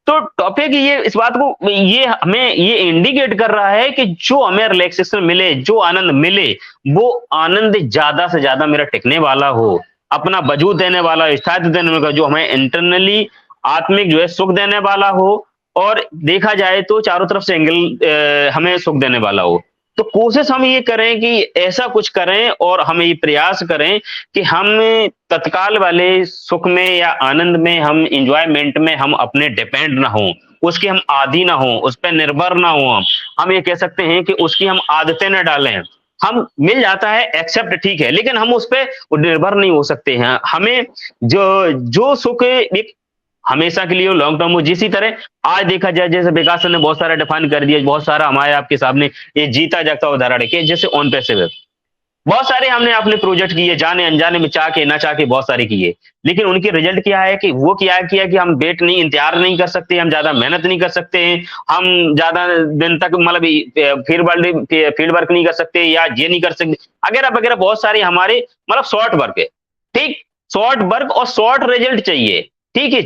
तो टॉपिक ये इस बात को, ये हमें ये इंडिकेट कर रहा है कि जो हमें रिलैक्सेशन मिले, जो आनंद मिले, वो आनंद ज्यादा से ज्यादा मेरा टिकने वाला हो, अपना वजूद देने वाला, स्थायित्व देने वाला, जो हमें इंटरनली आत्मिक जो है सुख देने वाला हो, और देखा जाए तो चारों तरफ से एंगल हमें सुख देने वाला हो। तो कोशिश हम ये करें कि ऐसा कुछ करें, और हम ये प्रयास करें कि हम तत्काल वाले सुख में या आनंद में, हम इंजॉयमेंट में हम अपने डिपेंड ना हो, उसके हम आदी ना हो, उस पर निर्भर ना हो। हम ये कह सकते हैं कि उसकी हम आदतें न डालें। हम मिल जाता है एक्सेप्ट, ठीक है, लेकिन हम उस पर निर्भर नहीं हो सकते हैं। हमें जो जो सुख एक हमेशा के लिए हो, लॉन्ग टर्म हो। जिसी तरह आज देखा जाए, जैसे विकास सर ने बहुत सारा डिफाइन कर दिया, बहुत सारा हमारे आपके सामने ये जीता जागता उदाहरण है कि जैसे ऑन पैसिव है, बहुत सारे हमने अपने प्रोजेक्ट किए, जाने अनजाने में, चाह के ना चाह के बहुत सारे किए, लेकिन उनकी रिजल्ट क्या है कि वो क्या किया कि हम वेट नहीं, इंतजार नहीं कर सकते, हम ज्यादा मेहनत नहीं कर सकते हैं, हम ज्यादा दिन तक मतलब फील्ड वर्क नहीं कर सकते, या ये नहीं कर सकते वगैरह वगैरह, बहुत सारे हमारे मतलब शॉर्ट वर्क है। ठीक, शॉर्ट वर्क और शॉर्ट रिजल्ट चाहिए। ठीक है,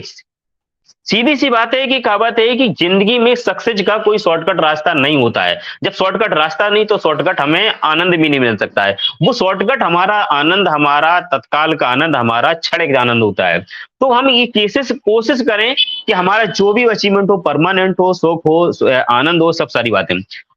सीधी सी बात है कि कहावत है कि जिंदगी में सक्सेस का कोई शॉर्टकट रास्ता नहीं होता है। जब शॉर्टकट रास्ता नहीं, तो शॉर्टकट हमें आनंद भी नहीं मिल सकता है। वो शॉर्टकट हमारा आनंद, हमारा तत्काल का आनंद, हमारा क्षणिक आनंद होता है। तो हम ये कोशिश करें कि हमारा जो भी अचीवमेंट हो, परमानेंट हो, सुख हो, आनंद हो, सब सारी बातें।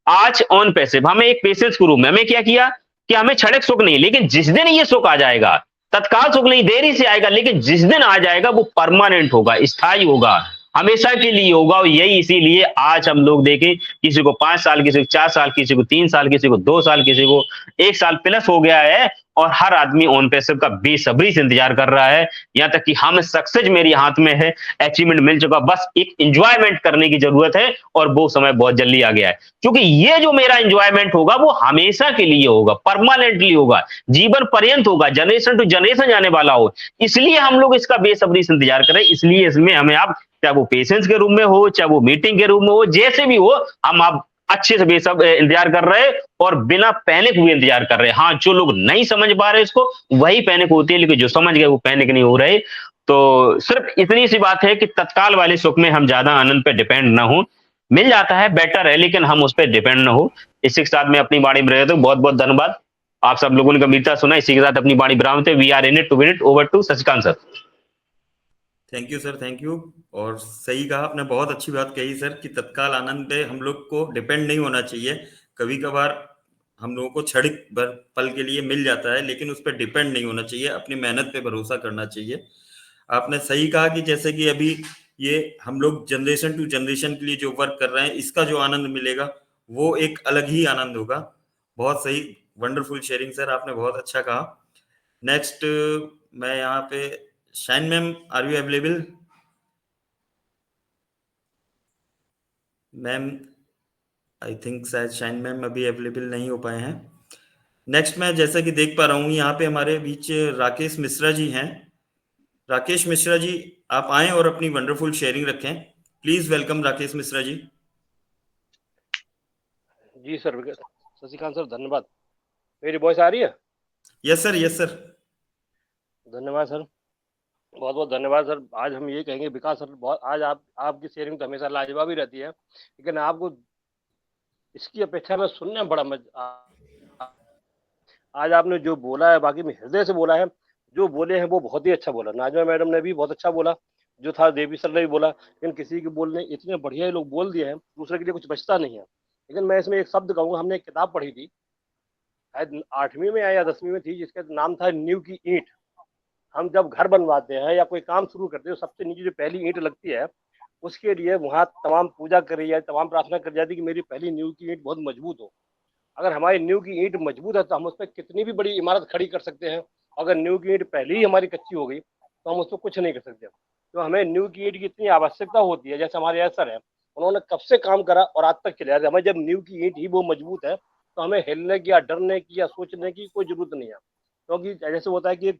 आज ऑन पैसिव हमें एक पेशेंस के रूप में हमें क्या किया कि हमें क्षणिक सुख नहीं, लेकिन जिस दिन ये सुख आ जाएगा, तत्काल सुख नहीं, देरी से आएगा, लेकिन जिस दिन आ जाएगा वो परमानेंट होगा, स्थायी होगा, हमेशा के लिए होगा। और यही इसीलिए आज हम लोग देखें, किसी को 5 साल, किसी को 4 साल, किसी को 3 साल, किसी को 2 साल, किसी को 1 साल प्लस हो गया है, और हर आदमी ऑन पैसिव का बेसब्री से इंतजार कर रहा है। यहाँ तक कि हम सक्सेस मेरे हाथ में है, अचीवमेंट मिल चुका, बस एक एंजॉयमेंट करने की जरूरत है, और वो समय बहुत जल्दी आ गया है। क्योंकि ये जो मेरा एंजॉयमेंट होगा वो हमेशा के लिए होगा, परमानेंटली होगा, जीवन पर्यंत होगा, जनरेशन टू जनरेशन जाने वाला हो। इसलिए हम लोग इसका बेसब्री से इंतजार करें। इसलिए इसमें हमें आप, चाहे वो पेशेंस के रूप में हो, चाहे वो मीटिंग के रूप में हो, जैसे भी हो, हम आप अच्छे से बेसब इंतजार कर रहे हैं, और बिना पैनिक हुए इंतजार कर रहे हैं। हाँ, जो लोग नहीं समझ पा रहे इसको, वही पैनिक होती है, लेकिन जो समझ गए वो पैनिक नहीं हो रहे। तो सिर्फ इतनी सी बात है कि तत्काल वाले सुख में हम ज्यादा आनंद पे डिपेंड ना हो। मिल जाता है बेटर है, लेकिन हम उस पर डिपेंड ना हो। इसी के साथ में अपनी वाणी में रहे, तो बहुत बहुत धन्यवाद। आप सब लोगों ने गंभीरता सुना। इसी के साथ अपनी वाणी विराम थे। We are in it to win it. Over to Shashikant sir. Thank you sir, thank you. और सही कहा आपने, बहुत अच्छी बात कही सर कि तत्काल आनंद पे हम लोग को डिपेंड नहीं होना चाहिए। कभी कभार हम लोगों को क्षणिक पल के लिए मिल जाता है, लेकिन उस पर डिपेंड नहीं होना चाहिए, अपनी मेहनत पे भरोसा करना चाहिए। आपने सही कहा कि जैसे कि अभी ये हम लोग जनरेशन टू जनरेशन के लिए जो वर्क कर रहे हैं, इसका जो आनंद मिलेगा वो एक अलग ही आनंद होगा। बहुत सही, वंडरफुल शेयरिंग सर, आपने बहुत अच्छा कहा। नेक्स्ट मैं यहाँ पे, Shine ma'am, are you available? Ma'am, I think शायद शाइन मैम अभी अवेलेबल नहीं हो पाए हैं। नेक्स्ट मैं जैसा कि देख पा रहा हूँ यहाँ पे हमारे बीच राकेश मिश्रा जी हैं। राकेश मिश्रा जी, आप आएं और अपनी वंडरफुल शेयरिंग रखें। Please welcome Rakesh Mishra ji. जी सर, शशिकांत सर धन्यवाद। मेरी वॉइस आ रही है? Yes sir, yes sir. धन्यवाद सर, बहुत बहुत धन्यवाद सर। आज हम ये कहेंगे विकास सर, बहुत आज आपकी शेयरिंग तो हमेशा लाजवाब ही रहती है, लेकिन आपको इसकी अपेक्षा में सुनने में बड़ा आज आपने जो बोला है, बाकी में हृदय से बोला है, जो बोले हैं वो बहुत ही अच्छा बोला। नाजमा मैडम ने भी बहुत अच्छा बोला, जो था देवी सर ने भी बोला, लेकिन किसी के बोलने इतने बढ़िया लोग बोल दिए हैं, दूसरे के लिए कुछ बचता नहीं है। लेकिन मैं इसमें एक शब्द कहूँगा, हमने एक किताब पढ़ी थी, शायद 8वीं में या 10वीं में थी, जिसका नाम था नींव की ईंट। हम जब घर बनवाते हैं या कोई काम शुरू करते हैं, सबसे नीचे जो पहली ईंट लगती है, उसके लिए वहाँ तमाम पूजा करी जाती, तमाम प्रार्थना करी जाती कि मेरी पहली नींव की ईंट बहुत मजबूत हो। अगर हमारी नींव की ईंट मजबूत है तो हम उस पर कितनी भी बड़ी इमारत खड़ी कर सकते हैं। अगर नींव की ईंट पहले ही हमारी कच्ची हो गई तो हम उस पर कुछ नहीं कर सकते। तो हमें नींव की ईंट की इतनी आवश्यकता होती है। जैसे हमारे सर हैं, उन्होंने कब से काम करा और आज तक चले जाते। हमें जब नींव की ईंट ही वो मजबूत है तो हमें हिलने की या डरने की या सोचने की कोई जरूरत नहीं है। क्योंकि जैसे होता है कि एक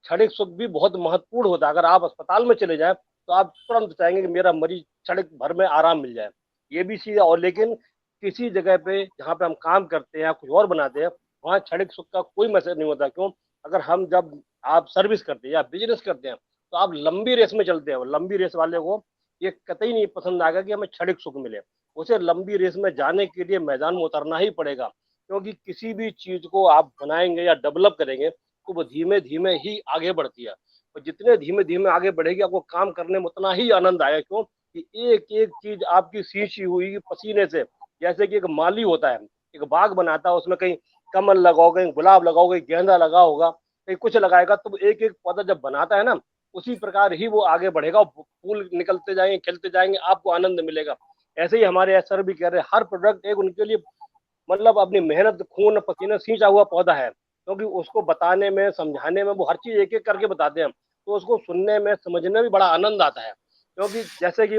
क्षणिक सुख भी बहुत महत्वपूर्ण होता है। अगर आप अस्पताल में चले जाए तो आप तुरंत चाहेंगे कि मेरा मरीज क्षणिक भर में आराम मिल जाए, ये भी चीज है। और लेकिन किसी जगह पे जहाँ पे हम काम करते हैं या कुछ और बनाते हैं, वहाँ क्षणिक सुख का कोई मैसेज नहीं होता। क्यों? अगर हम जब आप सर्विस करते हैं या बिजनेस करते हैं तो आप लंबी रेस में चलते हैं। लंबी रेस वाले को ये कतई नहीं पसंद आएगा कि हमें क्षणिक सुख मिले। उसे लंबी रेस में जाने के लिए मैदान में उतरना ही पड़ेगा। क्योंकि किसी भी चीज को आप बनाएंगे या डेवलप करेंगे तो वो धीमे धीमे ही आगे बढ़ती है, और जितने धीमे धीमे आगे बढ़ेगी आपको काम करने में उतना ही आनंद आएगा। क्यों? कि एक एक चीज आपकी सींची हुई पसीने से, जैसे कि एक माली होता है, एक बाग बनाता है, उसमें कहीं कमल लगाओगे, कहीं गुलाब लगाओगे, गेंदा लगा होगा, कहीं कुछ लगाएगा, तो एक एक पौधा जब बनाता है ना, उसी प्रकार ही वो आगे बढ़ेगा, फूल निकलते जाएंगे, खिलते जाएंगे, आपको आनंद मिलेगा। ऐसे ही हमारे सर भी कह रहे हैं, हर प्रोडक्ट एक उनके लिए मतलब अपनी मेहनत, खून पसीना सींचा हुआ पौधा है। क्योंकि उसको बताने में, समझाने में वो हर चीज एक एक करके बताते हैं। तो उसको सुनने में, समझने में भी बड़ा आनंद आता है। क्योंकि जैसे कि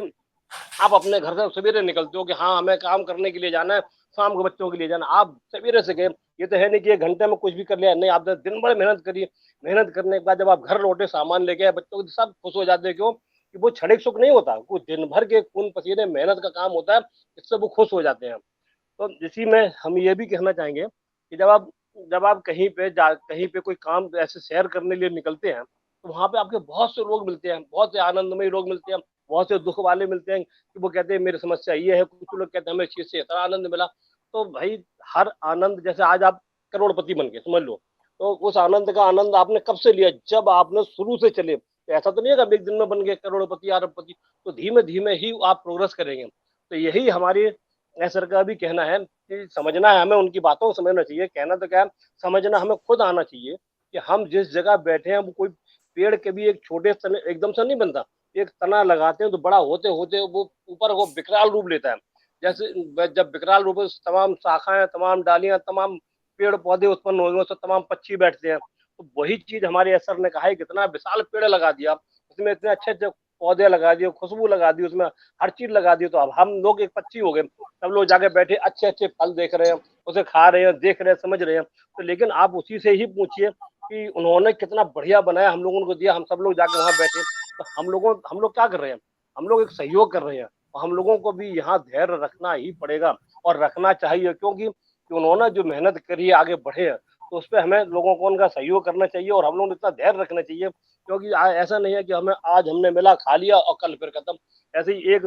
आप अपने घर से सवेरे निकलते हो कि हाँ, हमें काम करने के लिए जाना है, शाम को बच्चों के लिए जाना है। आप सवेरे से गए, ये तो है नहीं कि 1 घंटे में कुछ भी कर लिया, नहीं, आपने दिन भर मेहनत करी। मेहनत करने के बाद जब आप घर लौटे, सामान लेके आए, बच्चों के सब खुश हो जाते हैं। क्यों? कि वो क्षणिक सुख नहीं होता, वो दिन भर के खून पसीने मेहनत का काम होता है, इससे वो खुश हो जाते हैं। तो इसी में हम ये भी कहना चाहेंगे कि जब आप कहीं पे कोई काम ऐसे सैर करने के लिए निकलते हैं, तो वहाँ पे आपके बहुत से लोग मिलते हैं, बहुत से आनंदमयी लोग मिलते हैं, बहुत से दुःख वाले मिलते हैं कि वो कहते हैं मेरी समस्या ये है, कुछ लोग कहते हैं हमें इस चीज़ से इतना आनंद मिला। तो भाई हर आनंद, जैसे आज आप करोड़पति बन गए समझ लो, तो उस आनंद का आनंद आपने कब से लिया? जब आपने शुरू से चले। तो ऐसा तो नहीं है कि आप एक दिन में बन गए करोड़पति, अरबपति, तो धीमे-धीमे ही आप प्रोग्रेस करेंगे। तो यही हमारी सर का भी कहना है कि समझना है हमें, उनकी बातों को समझना चाहिए। कहना तो क्या है, समझना हमें खुद आना चाहिए कि हम जिस जगह बैठे हैं वो कोई पेड़ के भी एक छोटे तने एकदम से नहीं बनता। एक तना लगाते हैं तो बड़ा होते-होते वो ऊपर वो विकराल रूप लेता है। जैसे जब विकराल रूप में तमाम शाखाएँ, तमाम डालियाँ, तमाम पेड़-पौधे उत्पन्न होंगे, उसमें तमाम पक्षी बैठते हैं। तो वही चीज़ हमारे सर ने कहा है, कितना विशाल पेड़ लगा दिया, उसमें इतने अच्छे-अच्छे पौधे लगा दिए, खुशबू लगा दी, उसमें हर चीज़ लगा दी। तो अब हम लोग एक पक्षी हो गए। सब लोग जाके बैठे अच्छे-अच्छे फल देख रहे हैं, उसे खा रहे हैं, देख रहे हैं, समझ रहे हैं। तो लेकिन आप उसी से ही पूछिए कि उन्होंने कितना बढ़िया बनाया, हम लोगों को दिया, हम सब लोग जाके वहाँ बैठे। तो हम लोग क्या कर रहे हैं? हम लोग एक सहयोग कर रहे हैं, और हम लोगों को भी यहाँ धैर्य रखना ही पड़ेगा और रखना चाहिए। क्योंकि उन्होंने जो मेहनत करी है, आगे बढ़े हैं, तो उसपे हमें लोगों को उनका सहयोग करना चाहिए और हम लोगों को इतना धैर्य रखना चाहिए। क्योंकि ऐसा नहीं है कि हमें आज हमने मिला, खा लिया और कल फिर खत्म। ऐसे ही एक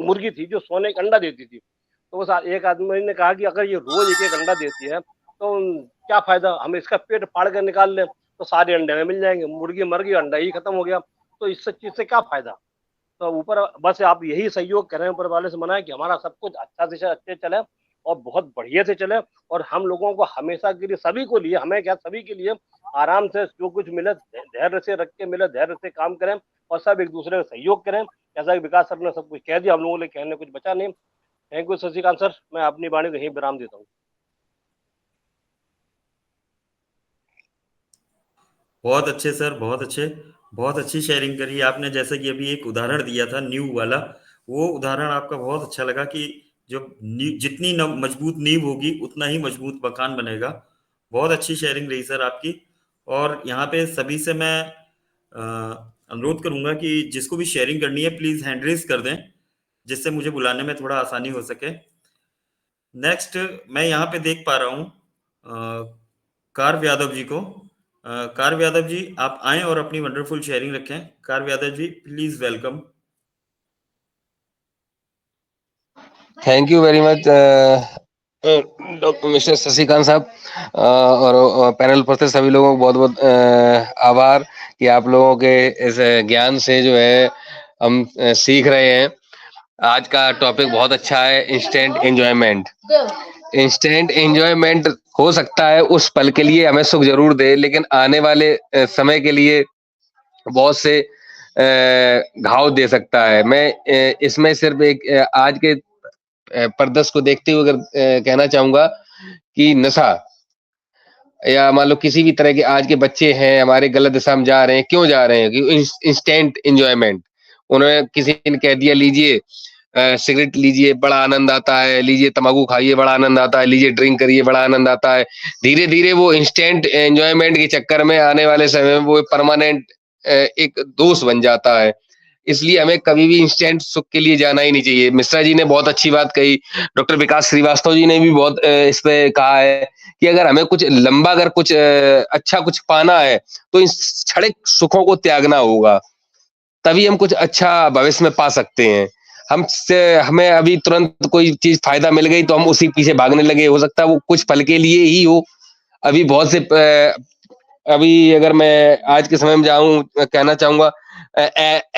मुर्गी थी जो सोने का अंडा देती थी। तो उस एक आदमी ने कहा कि अगर ये रोज एक-एक अंडा देती है, तो क्या फ़ायदा? हम इसका पेट फाड़ कर निकाल लें, तो सारे अंडे हमें मिल जाएँगे। मुर्गी मर गई, अंडा ही खत्म हो गया। तो इस चीज़ से क्या फ़ायदा? तो ऊपर बस आप यही सहयोग करें, ऊपर वाले से मनाएँ कि हमारा सब कुछ अच्छा से अच्छे चले और बहुत बढ़िया से चले, और हम लोगों को हमेशा के लिए, सभी को लिए, हमें क्या सभी के लिए आराम से जो कुछ मिले धैर्य से रख के मिले, धैर्य से काम करें और सब एक दूसरे का सहयोग करें। जैसा कि विकास सर ने सब कुछ कह दिया, हम लोगों के लिए कहने कुछ बचा नहीं। थैंक यू शशिकांत सर, मैं अपनी वाणी को यहीं विराम देता हूँ। बहुत अच्छे सर, बहुत अच्छे, बहुत अच्छी शेयरिंग करी आपने। जैसे कि अभी एक उदाहरण दिया था नींव वाला, वो उदाहरण आपका बहुत अच्छा लगा कि जो जितनी मजबूत नींव होगी उतना ही मजबूत मकान बनेगा। बहुत अच्छी शेयरिंग रही सर आपकी। और यहाँ पे सभी से मैं अनुरोध करूंगा कि जिसको भी शेयरिंग करनी है प्लीज हैंड रेज कर दें, जिससे मुझे बुलाने में थोड़ा आसानी हो सके। नेक्स्ट मैं यहाँ पे देख पा रहा हूँ कार्व यादव जी को। कार्व यादव जी आप आएं और अपनी वंडरफुल शेयरिंग रखें। कार्व Yadav ji please welcome. Thank you very much doctor mister Shashikant साहब, और पैनल पर से सभी लोगों को बहुत बहुत आभार कि आप लोगों के इस ज्ञान से जो है हम सीख रहे हैं। आज का टॉपिक बहुत अच्छा है, इंस्टेंट एंजॉयमेंट। इंस्टेंट एंजॉयमेंट हो सकता है उस पल के लिए हमें सुख जरूर दे, लेकिन आने वाले समय के लिए बहुत से घाव दे सकता है। मैं इसमें सिर्फ एक आज के परिदृश्य को देखते हुए अगर कहना चाहूंगा कि नशा या मान लो किसी भी तरह के आज के बच्चे हैं हमारे गलत दिशा में जा रहे हैं। क्यों जा रहे हैं? कि इंस्टेंट एंजॉयमेंट। उन्होंने किसी ने कह दिया लीजिए सिगरेट लीजिए बड़ा आनंद आता है, लीजिए तंबाकू खाइए बड़ा आनंद आता है, लीजिए ड्रिंक करिए बड़ा आनंद आता है। धीरे धीरे वो इंस्टेंट एंजॉयमेंट के चक्कर में आने वाले समय में वो परमानेंट एक दोष बन जाता है। इसलिए हमें कभी भी इंस्टेंट सुख के लिए जाना ही नहीं चाहिए। मिश्रा जी ने बहुत अच्छी बात कही, डॉक्टर विकास श्रीवास्तव जी ने भी बहुत इस पे कहा है कि अगर हमें कुछ लंबा, अगर कुछ अच्छा कुछ पाना है तो इन क्षणिक सुखों को त्यागना होगा, तभी हम कुछ अच्छा भविष्य में पा सकते हैं। हमें अभी तुरंत कोई चीज फायदा मिल गई तो हम उसी पीछे भागने लगे, हो सकता है वो कुछ पल के लिए ही हो। अभी बहुत से अभी अगर मैं आज के समय में जाऊं, कहना चाहूंगा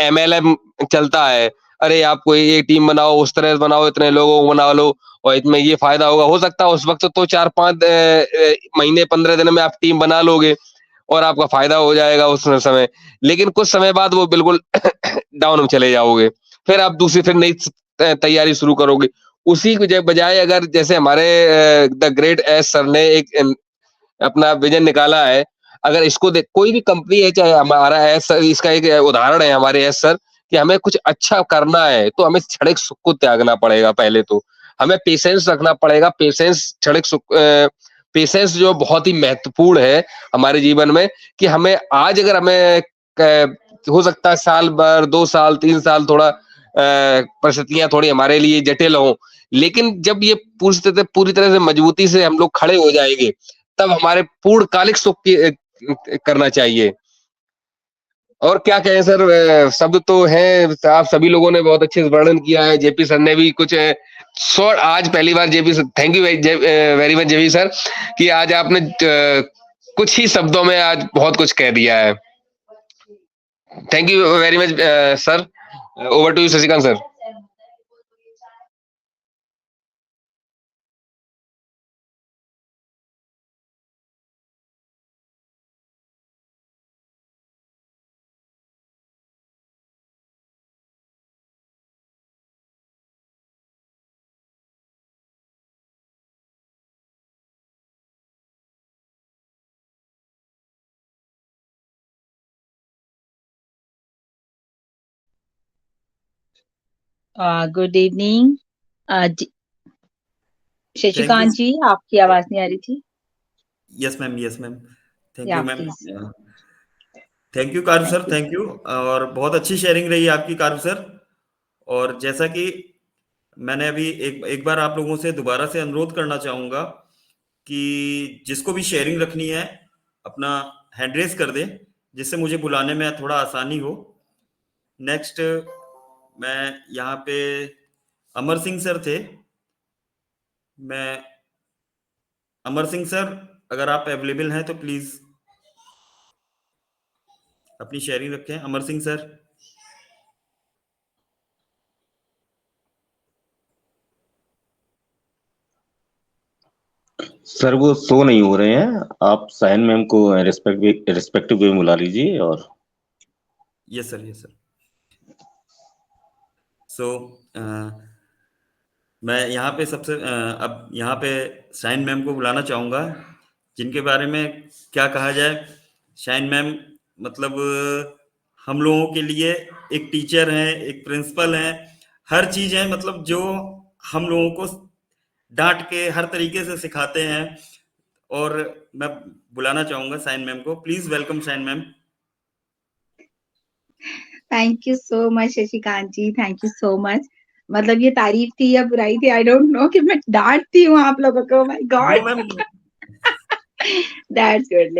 MLM चलता है। अरे आप कोई एक टीम बनाओ, उस तरह बनाओ, इतने लोगों को बना लो और इसमें ये फायदा होगा। हो सकता है उस वक्त तो 4-5 महीने 15 दिन में आप टीम बना लोगे और आपका फायदा हो जाएगा उस समय, लेकिन कुछ समय बाद वो बिल्कुल डाउन में चले जाओगे। फिर आप फिर नई तैयारी शुरू करोगे। उसी के बजाय अगर जैसे हमारे द ग्रेट एस सर ने एक अपना विजन निकाला है, अगर इसको देख, कोई भी कंपनी है, चाहे हमारा है सर, इसका एक उदाहरण है हमारे है सर, कि हमें कुछ अच्छा करना है तो हमें क्षणिक सुख को त्यागना पड़ेगा। पहले तो हमें पेशेंस रखना पड़ेगा। पेशेंस जो बहुत ही महत्वपूर्ण है हमारे जीवन में, कि हमें आज अगर हमें हो सकता है साल भर, 2 साल, 3 साल थोड़ा परिस्थितियां थोड़ी हमारे लिए जटिल हो, लेकिन जब ये पूरी तरह से मजबूती से हम लोग खड़े हो जाएंगे, तब हमारे पूर्णकालिक सुख की करना चाहिए। और क्या कहें सर, शब्द तो हैं, आप सभी लोगों ने बहुत अच्छे से वर्णन किया है। जेपी सर ने भी कुछ शॉर्ट, आज पहली बार JP sir, thank you very much JP sir, कि आज आपने कुछ ही शब्दों में आज बहुत कुछ कह दिया है। Thank you very much sir. Over to you Shashikant sir. Good evening Shashikant ji, आपकी आवाज नहीं आ रही थी। Yes ma'am, yes ma'am, thank या you ma'am. Please. Thank you Karu sir, thank you. और बहुत अच्छी शेयरिंग रही आपकी कारु सर। और जैसा कि मैंने अभी एक बार आप लोगों से दोबारा से अनुरोध करना चाहूंगा कि जिसको भी शेयरिंग रखनी है अपना हैंड रेज कर दे, जिससे मुझे बुलाने में थोड़ा आसानी हो। नेक्स्ट मैं यहाँ पे अमर सिंह सर थे। मैं अमर सिंह सर, अगर आप अवेलेबल हैं तो प्लीज अपनी शेयरिंग रखें। अमर सिंह सर। सर वो शो नहीं हो रहे हैं, आप साइन मैम को रिस्पेक्टिव वे में बुला लीजिए। और यस सर, यस सर। सो मैं यहाँ पे अब यहाँ पे शाइन मैम को बुलाना चाहूँगा, जिनके बारे में क्या कहा जाए। शाइन मैम मतलब हम लोगों के लिए एक टीचर हैं, एक प्रिंसिपल हैं, हर चीज है, मतलब जो हम लोगों को डांट के हर तरीके से सिखाते हैं। और मैं बुलाना चाहूंगा शाइन मैम को। Please welcome Shine ma'am. Thank you so much Shashikant ji, thank you so much. मतलब ये तारीफ थी या बुराई थी, आई डोंट नो, कि मैं डांटती हूँ आप लोगों को। My God, that's good.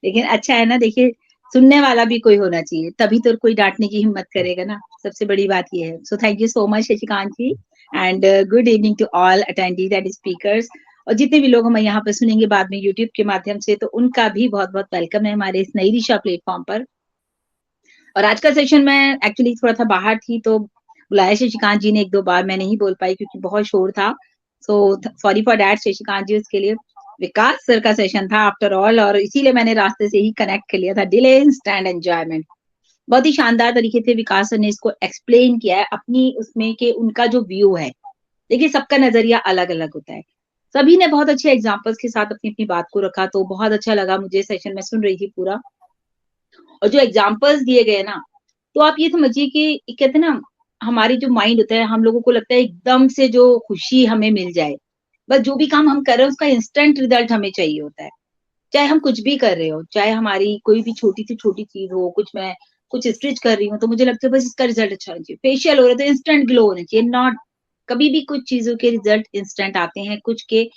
लेकिन अच्छा है ना, देखिए सुनने वाला भी कोई होना चाहिए, तभी तो कोई डांटने की हिम्मत करेगा ना। सबसे बड़ी बात ये है। So thank you so much Shashikant ji, and good evening to all attendees and speakers. और जितने भी लोग हमें यहाँ पर सुनेंगे बाद में यूट्यूब के माध्यम से, तो उनका भी बहुत बहुत वेलकम है हमारे इस नई दिशा प्लेटफॉर्म पर। और आज का सेशन में एक्चुअली थोड़ा सा बाहर थी, तो बुलाया शशिकांत जी ने 1-2 बार, मैं नहीं बोल पाई क्योंकि बहुत शोर था। So sorry for that Shashikant ji. उसके लिए विकास सर का सेशन था आफ्टर ऑल, और इसीलिए मैंने रास्ते से ही कनेक्ट कर लिया था। डिले इंस्टेंट एंजॉयमेंट, बहुत ही शानदार तरीके से विकास सर ने इसको एक्सप्लेन किया है अपनी उसमें, कि उनका जो व्यू है, देखिए सबका नजरिया अलग अलग होता है। सभी ने बहुत अच्छे एग्जाम्पल्स के साथ अपनी अपनी बात को रखा, तो बहुत अच्छा लगा मुझे सेशन में, सुन रही थी पूरा। और जो एग्जाम्पल्स दिए गए ना, तो आप ये समझिए कि कहते हैं ना, हमारी जो माइंड होता है, हम लोगों को लगता है एकदम से जो खुशी हमें मिल जाए, बस जो भी काम हम कर रहे हैं उसका इंस्टेंट रिजल्ट हमें चाहिए होता है। चाहे हम कुछ भी कर रहे हो, चाहे हमारी कोई भी छोटी से छोटी चीज हो, मैं कुछ स्टिच कर रही हूँ, तो मुझे लगता है बस इसका रिजल्ट अच्छा होना चाहिए। फेशियल हो रहा है तो इंस्टेंट ग्लो होना चाहिए। नॉट, कभी भी कुछ चीजों के रिजल्ट इंस्टेंट आते हैं, कुछ के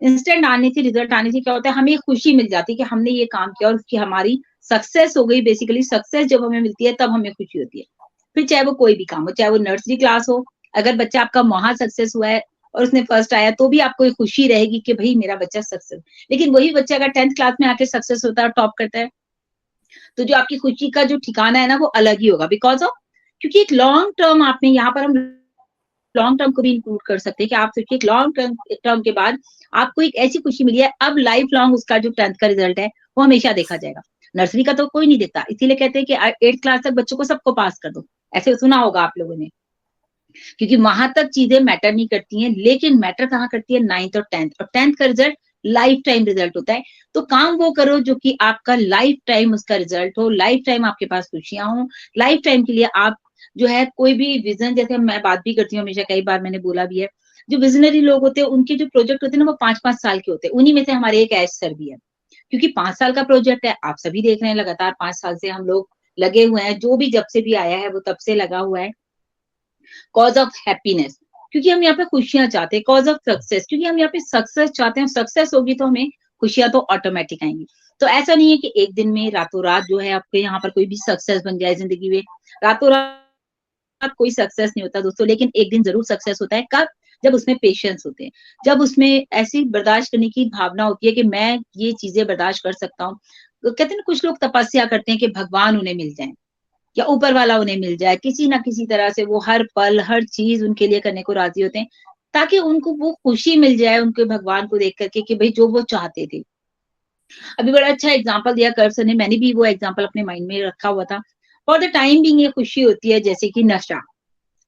इंस्टेंट आने से, रिजल्ट आने से क्या होता है, हमें खुशी मिल जाती है कि हमने ये काम किया और उसकी हमारी सक्सेस हो गई। बेसिकली सक्सेस जब हमें मिलती है तब हमें खुशी होती है। फिर चाहे वो कोई भी काम हो, चाहे वो नर्सरी क्लास हो, अगर बच्चा आपका वहां सक्सेस हुआ है और उसने फर्स्ट आया, तो भी आपको एक खुशी रहेगी कि भाई मेरा बच्चा सक्सेस। लेकिन वही बच्चा अगर 10th क्लास में आके सक्सेस होता है और टॉप करता है, तो जो आपकी खुशी का जो ठिकाना है ना, वो अलग ही होगा। बिकॉज ऑफ, क्योंकि एक लॉन्ग टर्म आपने यहाँ पर, हम लॉन्ग टर्म को भी इंक्लूड कर सकते हैं कि आप सोचिए एक लॉन्ग टर्म के बाद आपको एक ऐसी खुशी मिली है, अब लाइफ लॉन्ग उसका जो 10th का रिजल्ट है वो हमेशा देखा जाएगा। नर्सरी का तो कोई नहीं देता, इसीलिए कहते हैं कि 8th क्लास तक बच्चों को सबको पास कर दो, ऐसे सुना होगा आप लोगों ने, क्योंकि वहां तक चीजें मैटर नहीं करती हैं। लेकिन मैटर कहाँ करती है, 9th और 10th। और 10th का रिजल्ट लाइफ टाइम रिजल्ट होता है। तो काम वो करो जो कि आपका लाइफ टाइम उसका रिजल्ट हो, लाइफ टाइम आपके पास खुशियां हो, लाइफ टाइम के लिए आप जो है कोई भी विजन, जैसे मैं बात भी करती हूँ हमेशा, कई बार मैंने बोला भी है, जो विजनरी लोग होते हैं उनके जो प्रोजेक्ट होते हैं ना वो 5-5 साल के होते हैं। उन्हीं में से हमारे एक ऐश सर भी है, क्योंकि 5 साल का प्रोजेक्ट है, आप सभी देख रहे हैं लगातार 5 साल से हम लोग लगे हुए हैं, जो भी जब से भी आया है वो तब से लगा हुआ है। कॉज ऑफ हैप्पीनेस, क्योंकि हम यहाँ पे खुशियां चाहते हैं। कॉज ऑफ सक्सेस, क्योंकि हम यहाँ पे सक्सेस चाहते हैं, सक्सेस होगी तो हमें खुशियां तो ऑटोमेटिक आएंगी। तो ऐसा नहीं है कि एक दिन में रातों रात जो है आपके यहाँ पर कोई भी सक्सेस बन जाए जिंदगी में, रातों रात कोई सक्सेस नहीं होता दोस्तों, लेकिन एक दिन जरूर सक्सेस होता है। कब? जब उसमें पेशेंस होते हैं, जब उसमें ऐसी बर्दाश्त करने की भावना होती है कि मैं ये चीजें बर्दाश्त कर सकता हूँ। तो कहते हैं ना, कुछ लोग तपस्या करते हैं कि भगवान उन्हें मिल जाए या ऊपर वाला उन्हें मिल जाए, किसी ना किसी तरह से वो हर पल हर चीज उनके लिए करने को राजी होते हैं, ताकि उनको वो खुशी मिल जाए उनके भगवान को देख करके कि भाई जो वो चाहते थे। अभी बड़ा अच्छा एग्जाम्पल दिया कर्व सर ने, मैंने भी वो एग्जाम्पल अपने माइंड में रखा हुआ था। फॉर द टाइम बिंग ये खुशी होती है, जैसे कि नशा।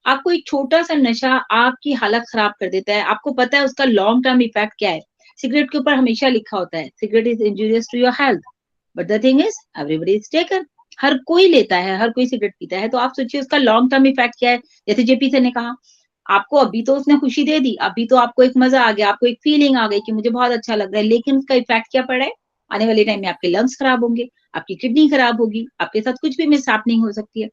आपको एक छोटा सा नशा आपकी हालत खराब कर देता है, आपको पता है उसका लॉन्ग टर्म इफेक्ट क्या है। सिगरेट के ऊपर हमेशा लिखा होता है cigarette is injurious to your health, but the thing is everybody is taken, हर कोई लेता है, हर कोई सिगरेट पीता है। तो आप सोचिए उसका लॉन्ग टर्म इफेक्ट क्या है। जैसे जेपी सर ने कहा, आपको अभी तो उसने खुशी दे दी, अभी तो आपको एक मजा आ गया, आपको एक फीलिंग आ गई कि मुझे बहुत अच्छा लग रहा है, लेकिन उसका इफेक्ट क्या पड़ा है, आने वाले टाइम में आपके लंग्स खराब होंगे, आपकी किडनी खराब होगी, आपके साथ कुछ भी मिसहैपनिंग हो सकती है।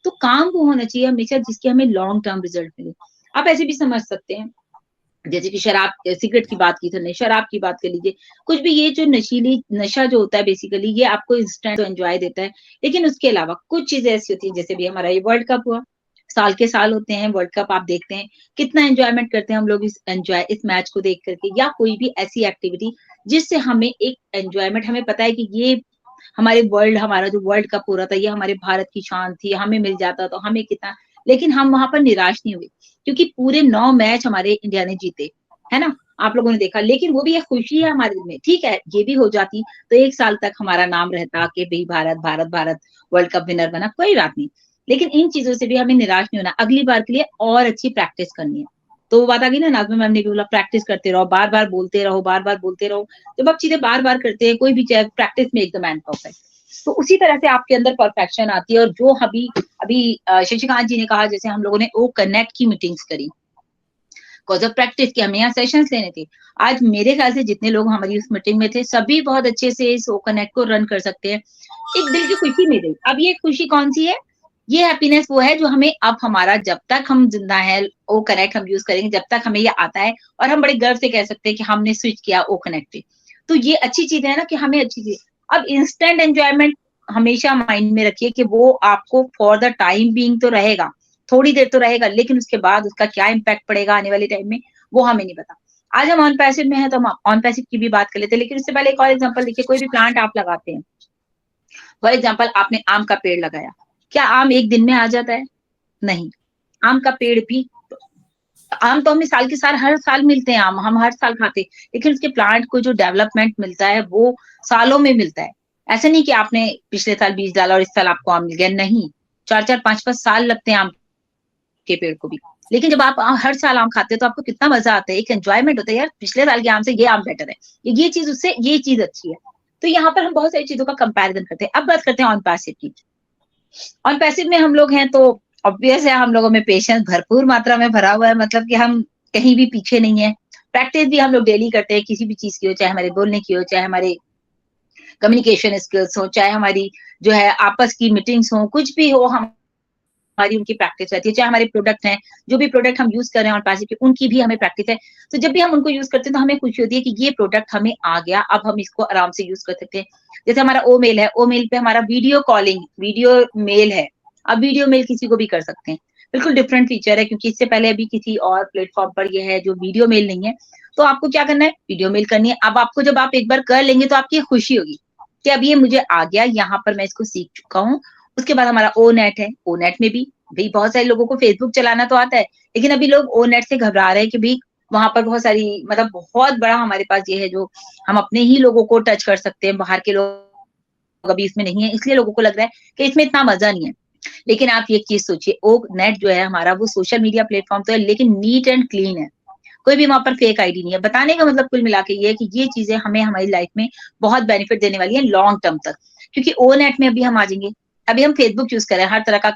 तो काम वो होना चाहिए हमेशा जिसके हमें लॉन्ग टर्म रिजल्ट मिले। आप ऐसे भी समझ सकते हैं, जैसे कि शराब, सिगरेट की बात की थी, शराब की बात कर लीजिए, कुछ भी, ये जो नशीली नशा जो होता है बेसिकली ये आपको इंस्टेंट एंजॉय देता है, लेकिन उसके अलावा कुछ चीजें ऐसी होती है, जैसे भी हमारा ये वर्ल्ड कप हुआ, साल के साल होते हैं वर्ल्ड कप, आप देखते हैं कितना एंजॉयमेंट करते हैं हम लोग इस मैच को देख करके, या कोई भी ऐसी एक्टिविटी जिससे हमें एक एंजॉयमेंट, हमें पता है कि ये हमारे वर्ल्ड, हमारा जो वर्ल्ड कप हो रहा था ये हमारे भारत की शान थी, हमें मिल जाता तो हमें कितना, लेकिन हम वहां पर निराश नहीं हुए, क्योंकि पूरे 9 मैच हमारे इंडिया ने जीते, है ना, आप लोगों ने देखा। लेकिन वो भी एक खुशी है हमारे दिल में, ठीक है, ये भी हो जाती तो 1 साल तक हमारा नाम रहता कि भाई Bharat Bharat Bharat world cup winner बना, कोई बात नहीं। लेकिन इन चीजों से भी हमें निराश नहीं होना, अगली बार के लिए और अच्छी प्रैक्टिस करनी है। तो वो बात आ गई ना, नाज़िमा मैम ने भी बोला प्रैक्टिस करते रहो, बार बार बोलते रहो, बार बार बोलते रहो। जब आप चीजें बार बार करते हैं, कोई भी चीज प्रैक्टिस में एकदम मैन परफेक्ट, तो उसी तरह से आपके अंदर परफेक्शन आती है। और जो अभी अभी शशिकांत जी ने कहा, जैसे हम लोगों ने ओ कनेक्ट की मीटिंग्स करी, कॉज ऑफ प्रैक्टिस की, हमें यहाँ सेशंस लेने थे। आज मेरे ख्याल से जितने लोग हमारी उस मीटिंग में थे सभी बहुत अच्छे से इस ओ कनेक्ट को रन कर सकते हैं। एक दिल की खुशी मिल गई। अब ये खुशी कौन सी है, ये हैप्पीनेस वो है जो हमें अब हमारा जब तक हम जिंदा है ओ कनेक्ट हम यूज करेंगे, जब तक हमें ये आता है, और हम बड़े गर्व से कह सकते हैं कि हमने स्विच किया ओ कनेक्ट पे। तो ये अच्छी चीज है ना कि हमें अच्छी चीज। अब इंस्टेंट एंजॉयमेंट हमेशा माइंड में रखिए कि वो आपको फॉर द टाइम बीइंग तो रहेगा, थोड़ी देर तो रहेगा, लेकिन उसके बाद उसका क्या इम्पैक्ट पड़ेगा आने वाले टाइम में वो हमें नहीं पता। आज हम ऑन पैसिव में है तो हम ऑन पैसिव की भी बात कर लेते हैं, लेकिन उससे पहले एक और एग्जांपल देखिए, कोई भी प्लांट आप लगाते हैं, फॉर एग्जांपल आपने आम का पेड़ लगाया, क्या आम एक दिन में आ जाता है? नहीं, आम का पेड़ भी, आम तो हमें साल के साल हर साल मिलते हैं, आम हम हर साल खाते हैं, लेकिन उसके प्लांट को जो डेवलपमेंट मिलता है वो सालों में मिलता है। ऐसे नहीं कि आपने पिछले साल बीज डाला और इस साल आपको आम मिल गया, नहीं, 4-4, 5-5 साल लगते हैं आम के पेड़ को भी। लेकिन जब आप हर साल आम खाते हैं तो आपको कितना मजा आता है, एक एंजॉयमेंट होता है, यार पिछले साल के आम से ये आम बेटर है, ये चीज उससे ये चीज अच्छी है। तो यहाँ पर हम बहुत सारी चीजों का कंपैरिजन करते हैं। अब बात करते हैं ऑन पैसिव की। ऑन पैसिव में हम लोग हैं तो ऑब्वियस है हम लोगों में पेशेंस भरपूर मात्रा में भरा हुआ है, मतलब कि हम कहीं भी पीछे नहीं है। प्रैक्टिस भी हम लोग डेली करते हैं, किसी भी चीज की हो, चाहे हमारे बोलने की हो, चाहे हमारे कम्युनिकेशन स्किल्स हो, चाहे हमारी जो है आपस की मीटिंग्स हो, कुछ भी हो, हमारी उनकी प्रैक्टिस रहती है। चाहे हमारे प्रोडक्ट हैं, जो भी प्रोडक्ट हम यूज कर रहे हैं ऑन पैसिव की, उनकी भी हमें प्रैक्टिस है। तो जब भी हम उनको यूज करते हैं तो हमें खुशी होती है कि ये प्रोडक्ट हमें आ गया, अब हम इसको आराम से यूज कर सकते हैं। जैसे हमारा ओ मेल है, ओ मेल पे हमारा वीडियो कॉलिंग, वीडियो मेल है, अब वीडियो मेल किसी को भी कर सकते हैं। बिल्कुल डिफरेंट फीचर है, क्योंकि इससे पहले अभी किसी और प्लेटफॉर्म पर ये है जो वीडियो मेल नहीं है। तो आपको क्या करना है, वीडियो मेल करनी है। अब आपको जब आप एक बार कर लेंगे तो आपकी खुशी होगी कि अब ये मुझे आ गया, यहाँ पर मैं इसको सीख चुका हूँ। उसके बाद हमारा ओ नेट है, ओ नेट में भी भाई बहुत सारे लोगों को फेसबुक चलाना तो आता है, लेकिन अभी लोग ओ नेट से घबरा रहे हैं कि भाई वहां पर बहुत सारी, मतलब बहुत बड़ा हमारे पास ये है जो हम अपने ही लोगों को टच कर सकते हैं, बाहर के लोग अभी इसमें नहीं है, इसलिए लोगों को लग रहा है कि इसमें इतना मजा नहीं है। लेकिन आप ये चीज सोचिए, ओ नेट जो है हमारा वो सोशल मीडिया प्लेटफॉर्म तो है, लेकिन नीट एंड क्लीन है, कोई भी वहां पर फेक आईडी नहीं है। बताने का मतलब कुल मिला के ये है कि ये चीजें हमें हमारी लाइफ में बहुत बेनिफिट देने वाली है लॉन्ग टर्म तक, क्योंकि ओ नेट में अभी हम आ जाएंगे। अभी हम फेसबुक यूज कर रहे हैं, हर तरह का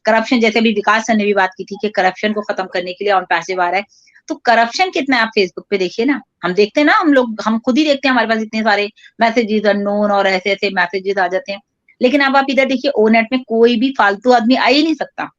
करप्शन, जैसे अभी विकास सर ने भी बात की थी कि करप्शन को खत्म करने के लिए ऑन पैसिव आ रहा है, तो करप्शन कितना है आप फेसबुक पे देखिए ना, हम देखते हैं ना, हम लोग हम खुद ही देखते हैं, हमारे पास इतने सारे मैसेजेस अननोन और ऐसे ऐसे मैसेजेस आ जाते हैं। लेकिन अब आप इधर देखिए, ओ नेट में कोई भी फालतू आदमी आ ही नहीं सकता।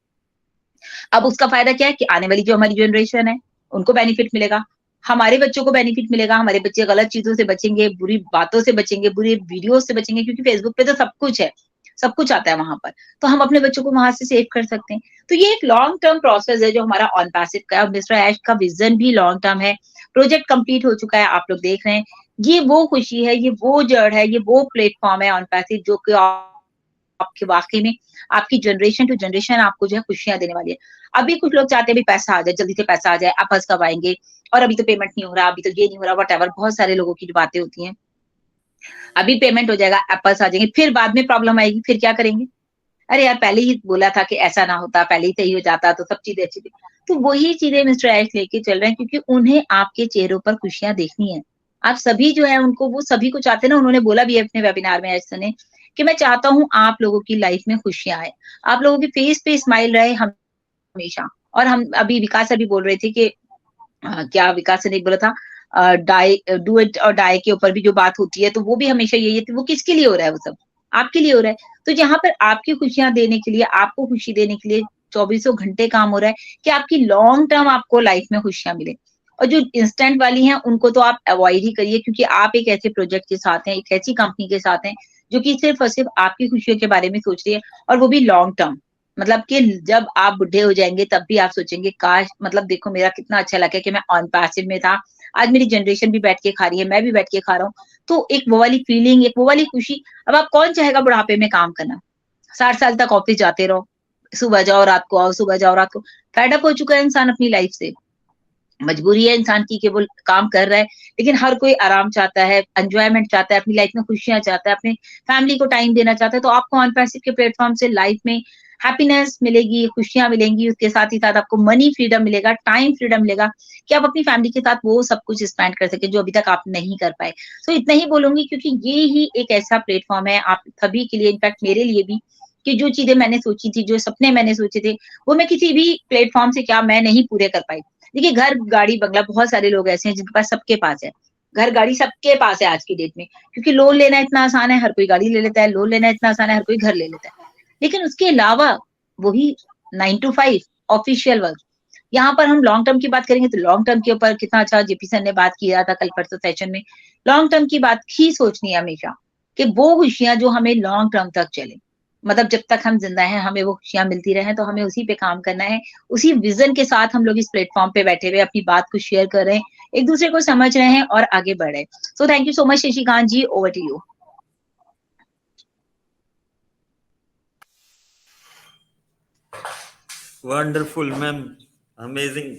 अब उसका फायदा क्या है कि आने वाली जो हमारी जनरेशन है उनको बेनिफिट मिलेगा, हमारे बच्चों को बेनिफिट मिलेगा, हमारे बच्चे गलत चीजों से बचेंगे, बुरी बातों से बचेंगे, बुरी वीडियो से बचेंगे, क्योंकि फेसबुक पे तो सब कुछ है, सब कुछ आता है वहां पर, तो हम अपने बच्चों को वहां से सेव कर सकते हैं। तो ये एक लॉन्ग टर्म प्रोसेस है जो हमारा ऑन पैसिव का है। मिस्टर ऐश का विजन भी लॉन्ग टर्म है, प्रोजेक्ट कंप्लीट हो चुका है, आप लोग देख रहे हैं। ये वो खुशी है, ये वो जड़ है, ये वो प्लेटफॉर्म है ऑन पैसिव जो कि आपके वाकई में आपकी जनरेशन टू जनरेशन आपको जो है खुशियां देने वाली है। अभी कुछ लोग चाहते हैं भी पैसा आ जाए, जल्दी से पैसा आ जाए, आपस कब आएंगे, और अभी तो पेमेंट नहीं हो रहा, अभी तो ये नहीं हो रहा, वट बहुत सारे लोगों की बातें होती हैं। अभी पेमेंट हो जाएगा, एप्पल्स आ जाएंगे, फिर बाद में प्रॉब्लम आएगी, फिर क्या करेंगे? अरे यार पहले ही बोला था कि ऐसा ना होता, पहले ही सही हो जाता तो सब चीजें अच्छी थी। तो वही चीजें मिस्टर ऐश लेके चल रहे हैं, क्योंकि उन्हें आपके चेहरों पर खुशियां देखनी है। आप सभी जो है उनको, वो सभी को चाहते हैं ना, उन्होंने बोला भी है अपने वेबिनार में ऐश ने कि मैं चाहता हूँ आप लोगों की लाइफ में खुशियां आए, आप लोगों के फेस पे स्माइल रहे हमेशा। और हम अभी विकास सर भी बोल रहे थे कि क्या विकास ने बोला था, डाई डू इट और डाई के ऊपर भी जो बात होती है, तो वो भी हमेशा यही है, वो किसके लिए हो रहा है, वो सब आपके लिए हो रहा है। तो जहां पर आपकी खुशियां देने के लिए, आपको खुशी देने के लिए चौबीसों घंटे काम हो रहा है कि आपकी लॉन्ग टर्म आपको लाइफ में खुशियां मिले। और जो इंस्टेंट वाली हैं उनको तो आप अवॉइड ही करिए, क्योंकि आप एक ऐसे प्रोजेक्ट के साथ हैं, एक ऐसी कंपनी के साथ हैं जो कि सिर्फ और सिर्फ आपकी खुशियों के बारे में सोच रही है, और वो भी लॉन्ग टर्म। मतलब कि जब आप बुढ़े हो जाएंगे तब भी आप सोचेंगे काश, मतलब देखो मेरा कितना अच्छा लगा कि मैं ऑन पैसिव में था, आज मेरी जनरेशन भी बैठ के खा रही है, मैं भी बैठ के खा रहा हूँ। तो एक वो वाली फीलिंग, एक वो वाली खुशी। अब आप कौन चाहेगा बुढ़ापे में काम करना? 60 साल तक ऑफिस जाते रहो, सुबह जाओ रात को आओ, सुबह जाओ रात को। फेड अप हो चुका है इंसान अपनी लाइफ से, मजबूरी है इंसान की कि वो काम कर रहा है, लेकिन हर कोई आराम चाहता है, एंजॉयमेंट चाहता है, अपनी लाइफ में खुशियां चाहता है, अपने फैमिली को टाइम देना चाहता है। तो आपको ऑन पैसिव के प्लेटफॉर्म से लाइफ में हैप्पीनेस मिलेगी, खुशियां मिलेंगी, उसके साथ ही साथ आपको मनी फ्रीडम मिलेगा, टाइम फ्रीडम मिलेगा, कि आप अपनी फैमिली के साथ वो सब कुछ स्पेंड कर सके जो अभी तक आप नहीं कर पाए। तो इतना ही बोलूंगी, क्योंकि ये ही एक ऐसा प्लेटफॉर्म है आप सभी के लिए, इनफैक्ट मेरे लिए भी, कि जो चीजें मैंने सोची थी, जो सपने मैंने सोचे थे, वो मैं किसी भी प्लेटफॉर्म से क्या मैं नहीं पूरे कर पाई। देखिए घर गाड़ी बंगला बहुत सारे लोग ऐसे हैं जिनके पास, सबके पास है घर गाड़ी, सबके पास है आज की डेट में, क्योंकि लोन लेना इतना आसान है, हर कोई गाड़ी ले लेता है, लोन लेना इतना आसान है, हर कोई घर ले लेता है। लेकिन उसके अलावा वही 9 to 5 ऑफिशियल वर्क। यहाँ पर हम लॉन्ग टर्म की बात करेंगे तो लॉन्ग टर्म के ऊपर कितना अच्छा जेपी सर ने बात किया था कल परसों सेशन में। लॉन्ग टर्म की बात ही सोचनी है हमेशा, कि वो खुशियां जो हमें लॉन्ग टर्म तक चले, मतलब जब तक हम जिंदा हैं हमें वो खुशियां मिलती रहे, तो हमें उसी पे काम करना है। उसी विजन के साथ हम लोग इस प्लेटफॉर्म पे बैठे हुए अपनी बात को शेयर कर रहे हैं, एक दूसरे को समझ रहे हैं और आगे बढ़ रहे हैं। So thank you so much Shashikant ji, over to you. Wonderful ma'am, amazing,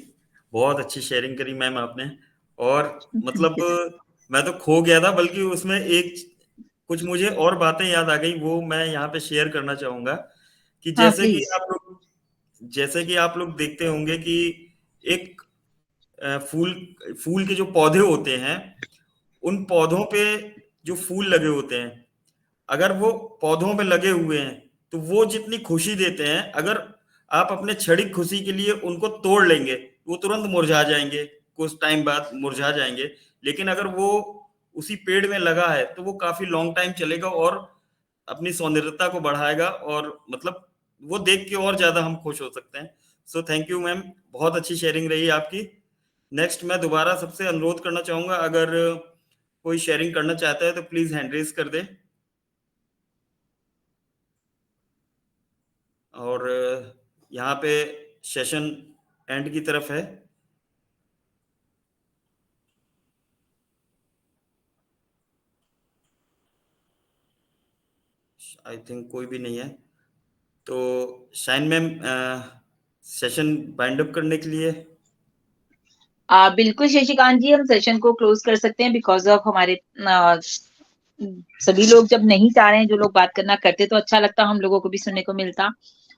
बहुत अच्छी शेयरिंग करी मैम आपने। और मतलब मैं तो खो गया था, बल्कि उसमें एक कुछ मुझे और बातें याद आ गई, वो मैं यहाँ पे शेयर करना चाहूंगा। कि हाँ जैसे कि आप लोग देखते होंगे कि एक फूल फूल के जो पौधे होते हैं, उन पौधों पे जो फूल लगे होते हैं, अगर वो पौधों पे लगे हुए हैं तो वो जितनी खुशी देते हैं, अगर आप अपने क्षणिक खुशी के लिए उनको तोड़ लेंगे वो तुरंत मुरझा जाएंगे, कुछ टाइम बाद मुरझा जाएंगे। लेकिन अगर वो उसी पेड़ में लगा है तो वो काफी लॉन्ग टाइम चलेगा और अपनी सौंदर्यता को बढ़ाएगा, और मतलब वो देख के और ज्यादा हम खुश हो सकते हैं। सो थैंक यू मैम, बहुत अच्छी शेयरिंग रही आपकी। नेक्स्ट मैं दोबारा सबसे अनुरोध करना चाहूंगा, अगर कोई शेयरिंग करना चाहता है तो प्लीज हैंड रेज कर दे। और यहाँ पे सेशन एंड की तरफ है। आई थिंक कोई भी नहीं है, तो shine ma'am session bind up करने के लिए। बिल्कुल शशिकांत जी, हम सेशन को क्लोज कर सकते हैं, बिकॉज ऑफ हमारे सभी लोग जब नहीं चाह रहे हैं, जो लोग बात करना करते तो अच्छा लगता, हम लोगों को भी सुनने को मिलता।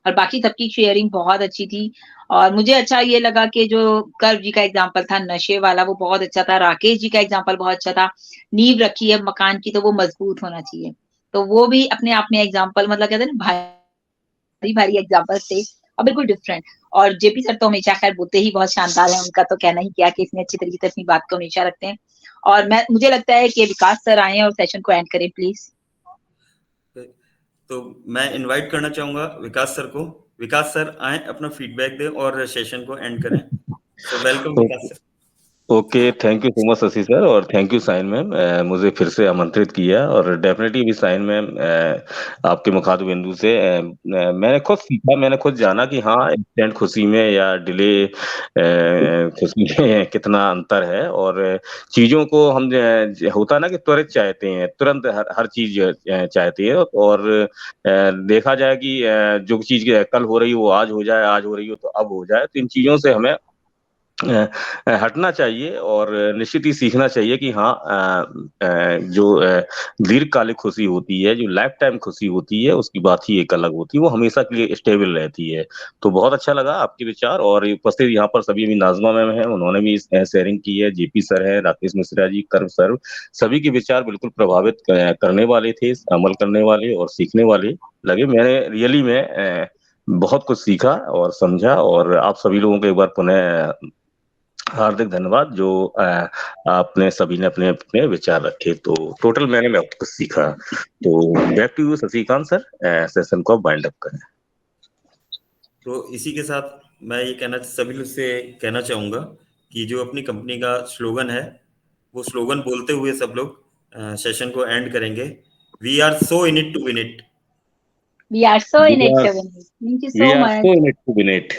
और बाकी सबकी शेयरिंग बहुत अच्छी थी। और मुझे अच्छा ये लगा कि जो कर्व जी का एग्जाम्पल था नशे वाला, वो बहुत अच्छा था। राकेश जी का एग्जाम्पल बहुत अच्छा था। नींव रखी है मकान की तो वो मजबूत होना चाहिए, तो वो भी अपने आप में एग्जाम्पल, मतलब कहते हैं ना, भारी भारी एग्जाम्पल्स थे और बिल्कुल डिफरेंट। और जेपी सर तो हमेशा खैर बोलते ही बहुत शानदार है, उनका तो कहना ही क्या कि इतनी अच्छी तरीके से अपनी बात को हमेशा रखते हैं। और मुझे लगता है कि विकास सर आए और सेशन को एंड करें प्लीज। तो मैं इनवाइट करना चाहूंगा विकास सर को। विकास सर आए, अपना फीडबैक दें और सेशन को एंड करें। So welcome Vikas sir. Okay, thank you so much Shashi sir, और थैंक यू साइन मैम, मुझे फिर से आमंत्रित किया। और डेफिनेटली भी साइन मैम, आपके मुखातिब बिंदु से मैंने खुद सीखा, मैंने खुद जाना कि हाँ, इंस्टेंट खुशी में या डिले खुशी में कितना अंतर है। और चीजों को हम होता ना कि त्वरित चाहते हैं, तुरंत हर चीज चाहते हैं। और देखा जाए कि जो चीज कल हो रही हो वो आज हो जाए, आज हो रही हो तो अब हो जाए। तो इन चीजों से हमें हटना चाहिए और निश्चित ही सीखना चाहिए कि हाँ, जो दीर्घकालिक खुशी होती है, जो लाइफ टाइम खुशी होती है, उसकी बात ही एक अलग होती है, वो हमेशा के लिए स्टेबल रहती है। तो बहुत अच्छा लगा आपके विचार। और उपस्थित यहाँ पर सभी, अभी नाजमा मैम है, उन्होंने भी शेयरिंग की है, जेपी सर है, राकेश मिश्रा जी, कर्व सर, सभी के विचार बिल्कुल प्रभावित करने वाले थे, अमल करने वाले और सीखने वाले लगे। मैंने रियली में बहुत कुछ सीखा और समझा। और आप सभी लोगों को एक बार पुनः हार्दिक धन्यवाद, जो आपने सभी ने अपने अपने विचार रखे। तो टोटल मैंने बहुत कुछ सीखा। तो back to you Shashikant sir, session को बाइंड अप करें। तो इसी के साथ मैं ये सभी लोग से कहना चाहूंगा कि जो अपनी कंपनी का स्लोगन है, वो स्लोगन बोलते हुए सब लोग सेशन को एंड करेंगे। We are so in it to win it. We are so in We it are to win it. Thank you we so are much. so in it to win it.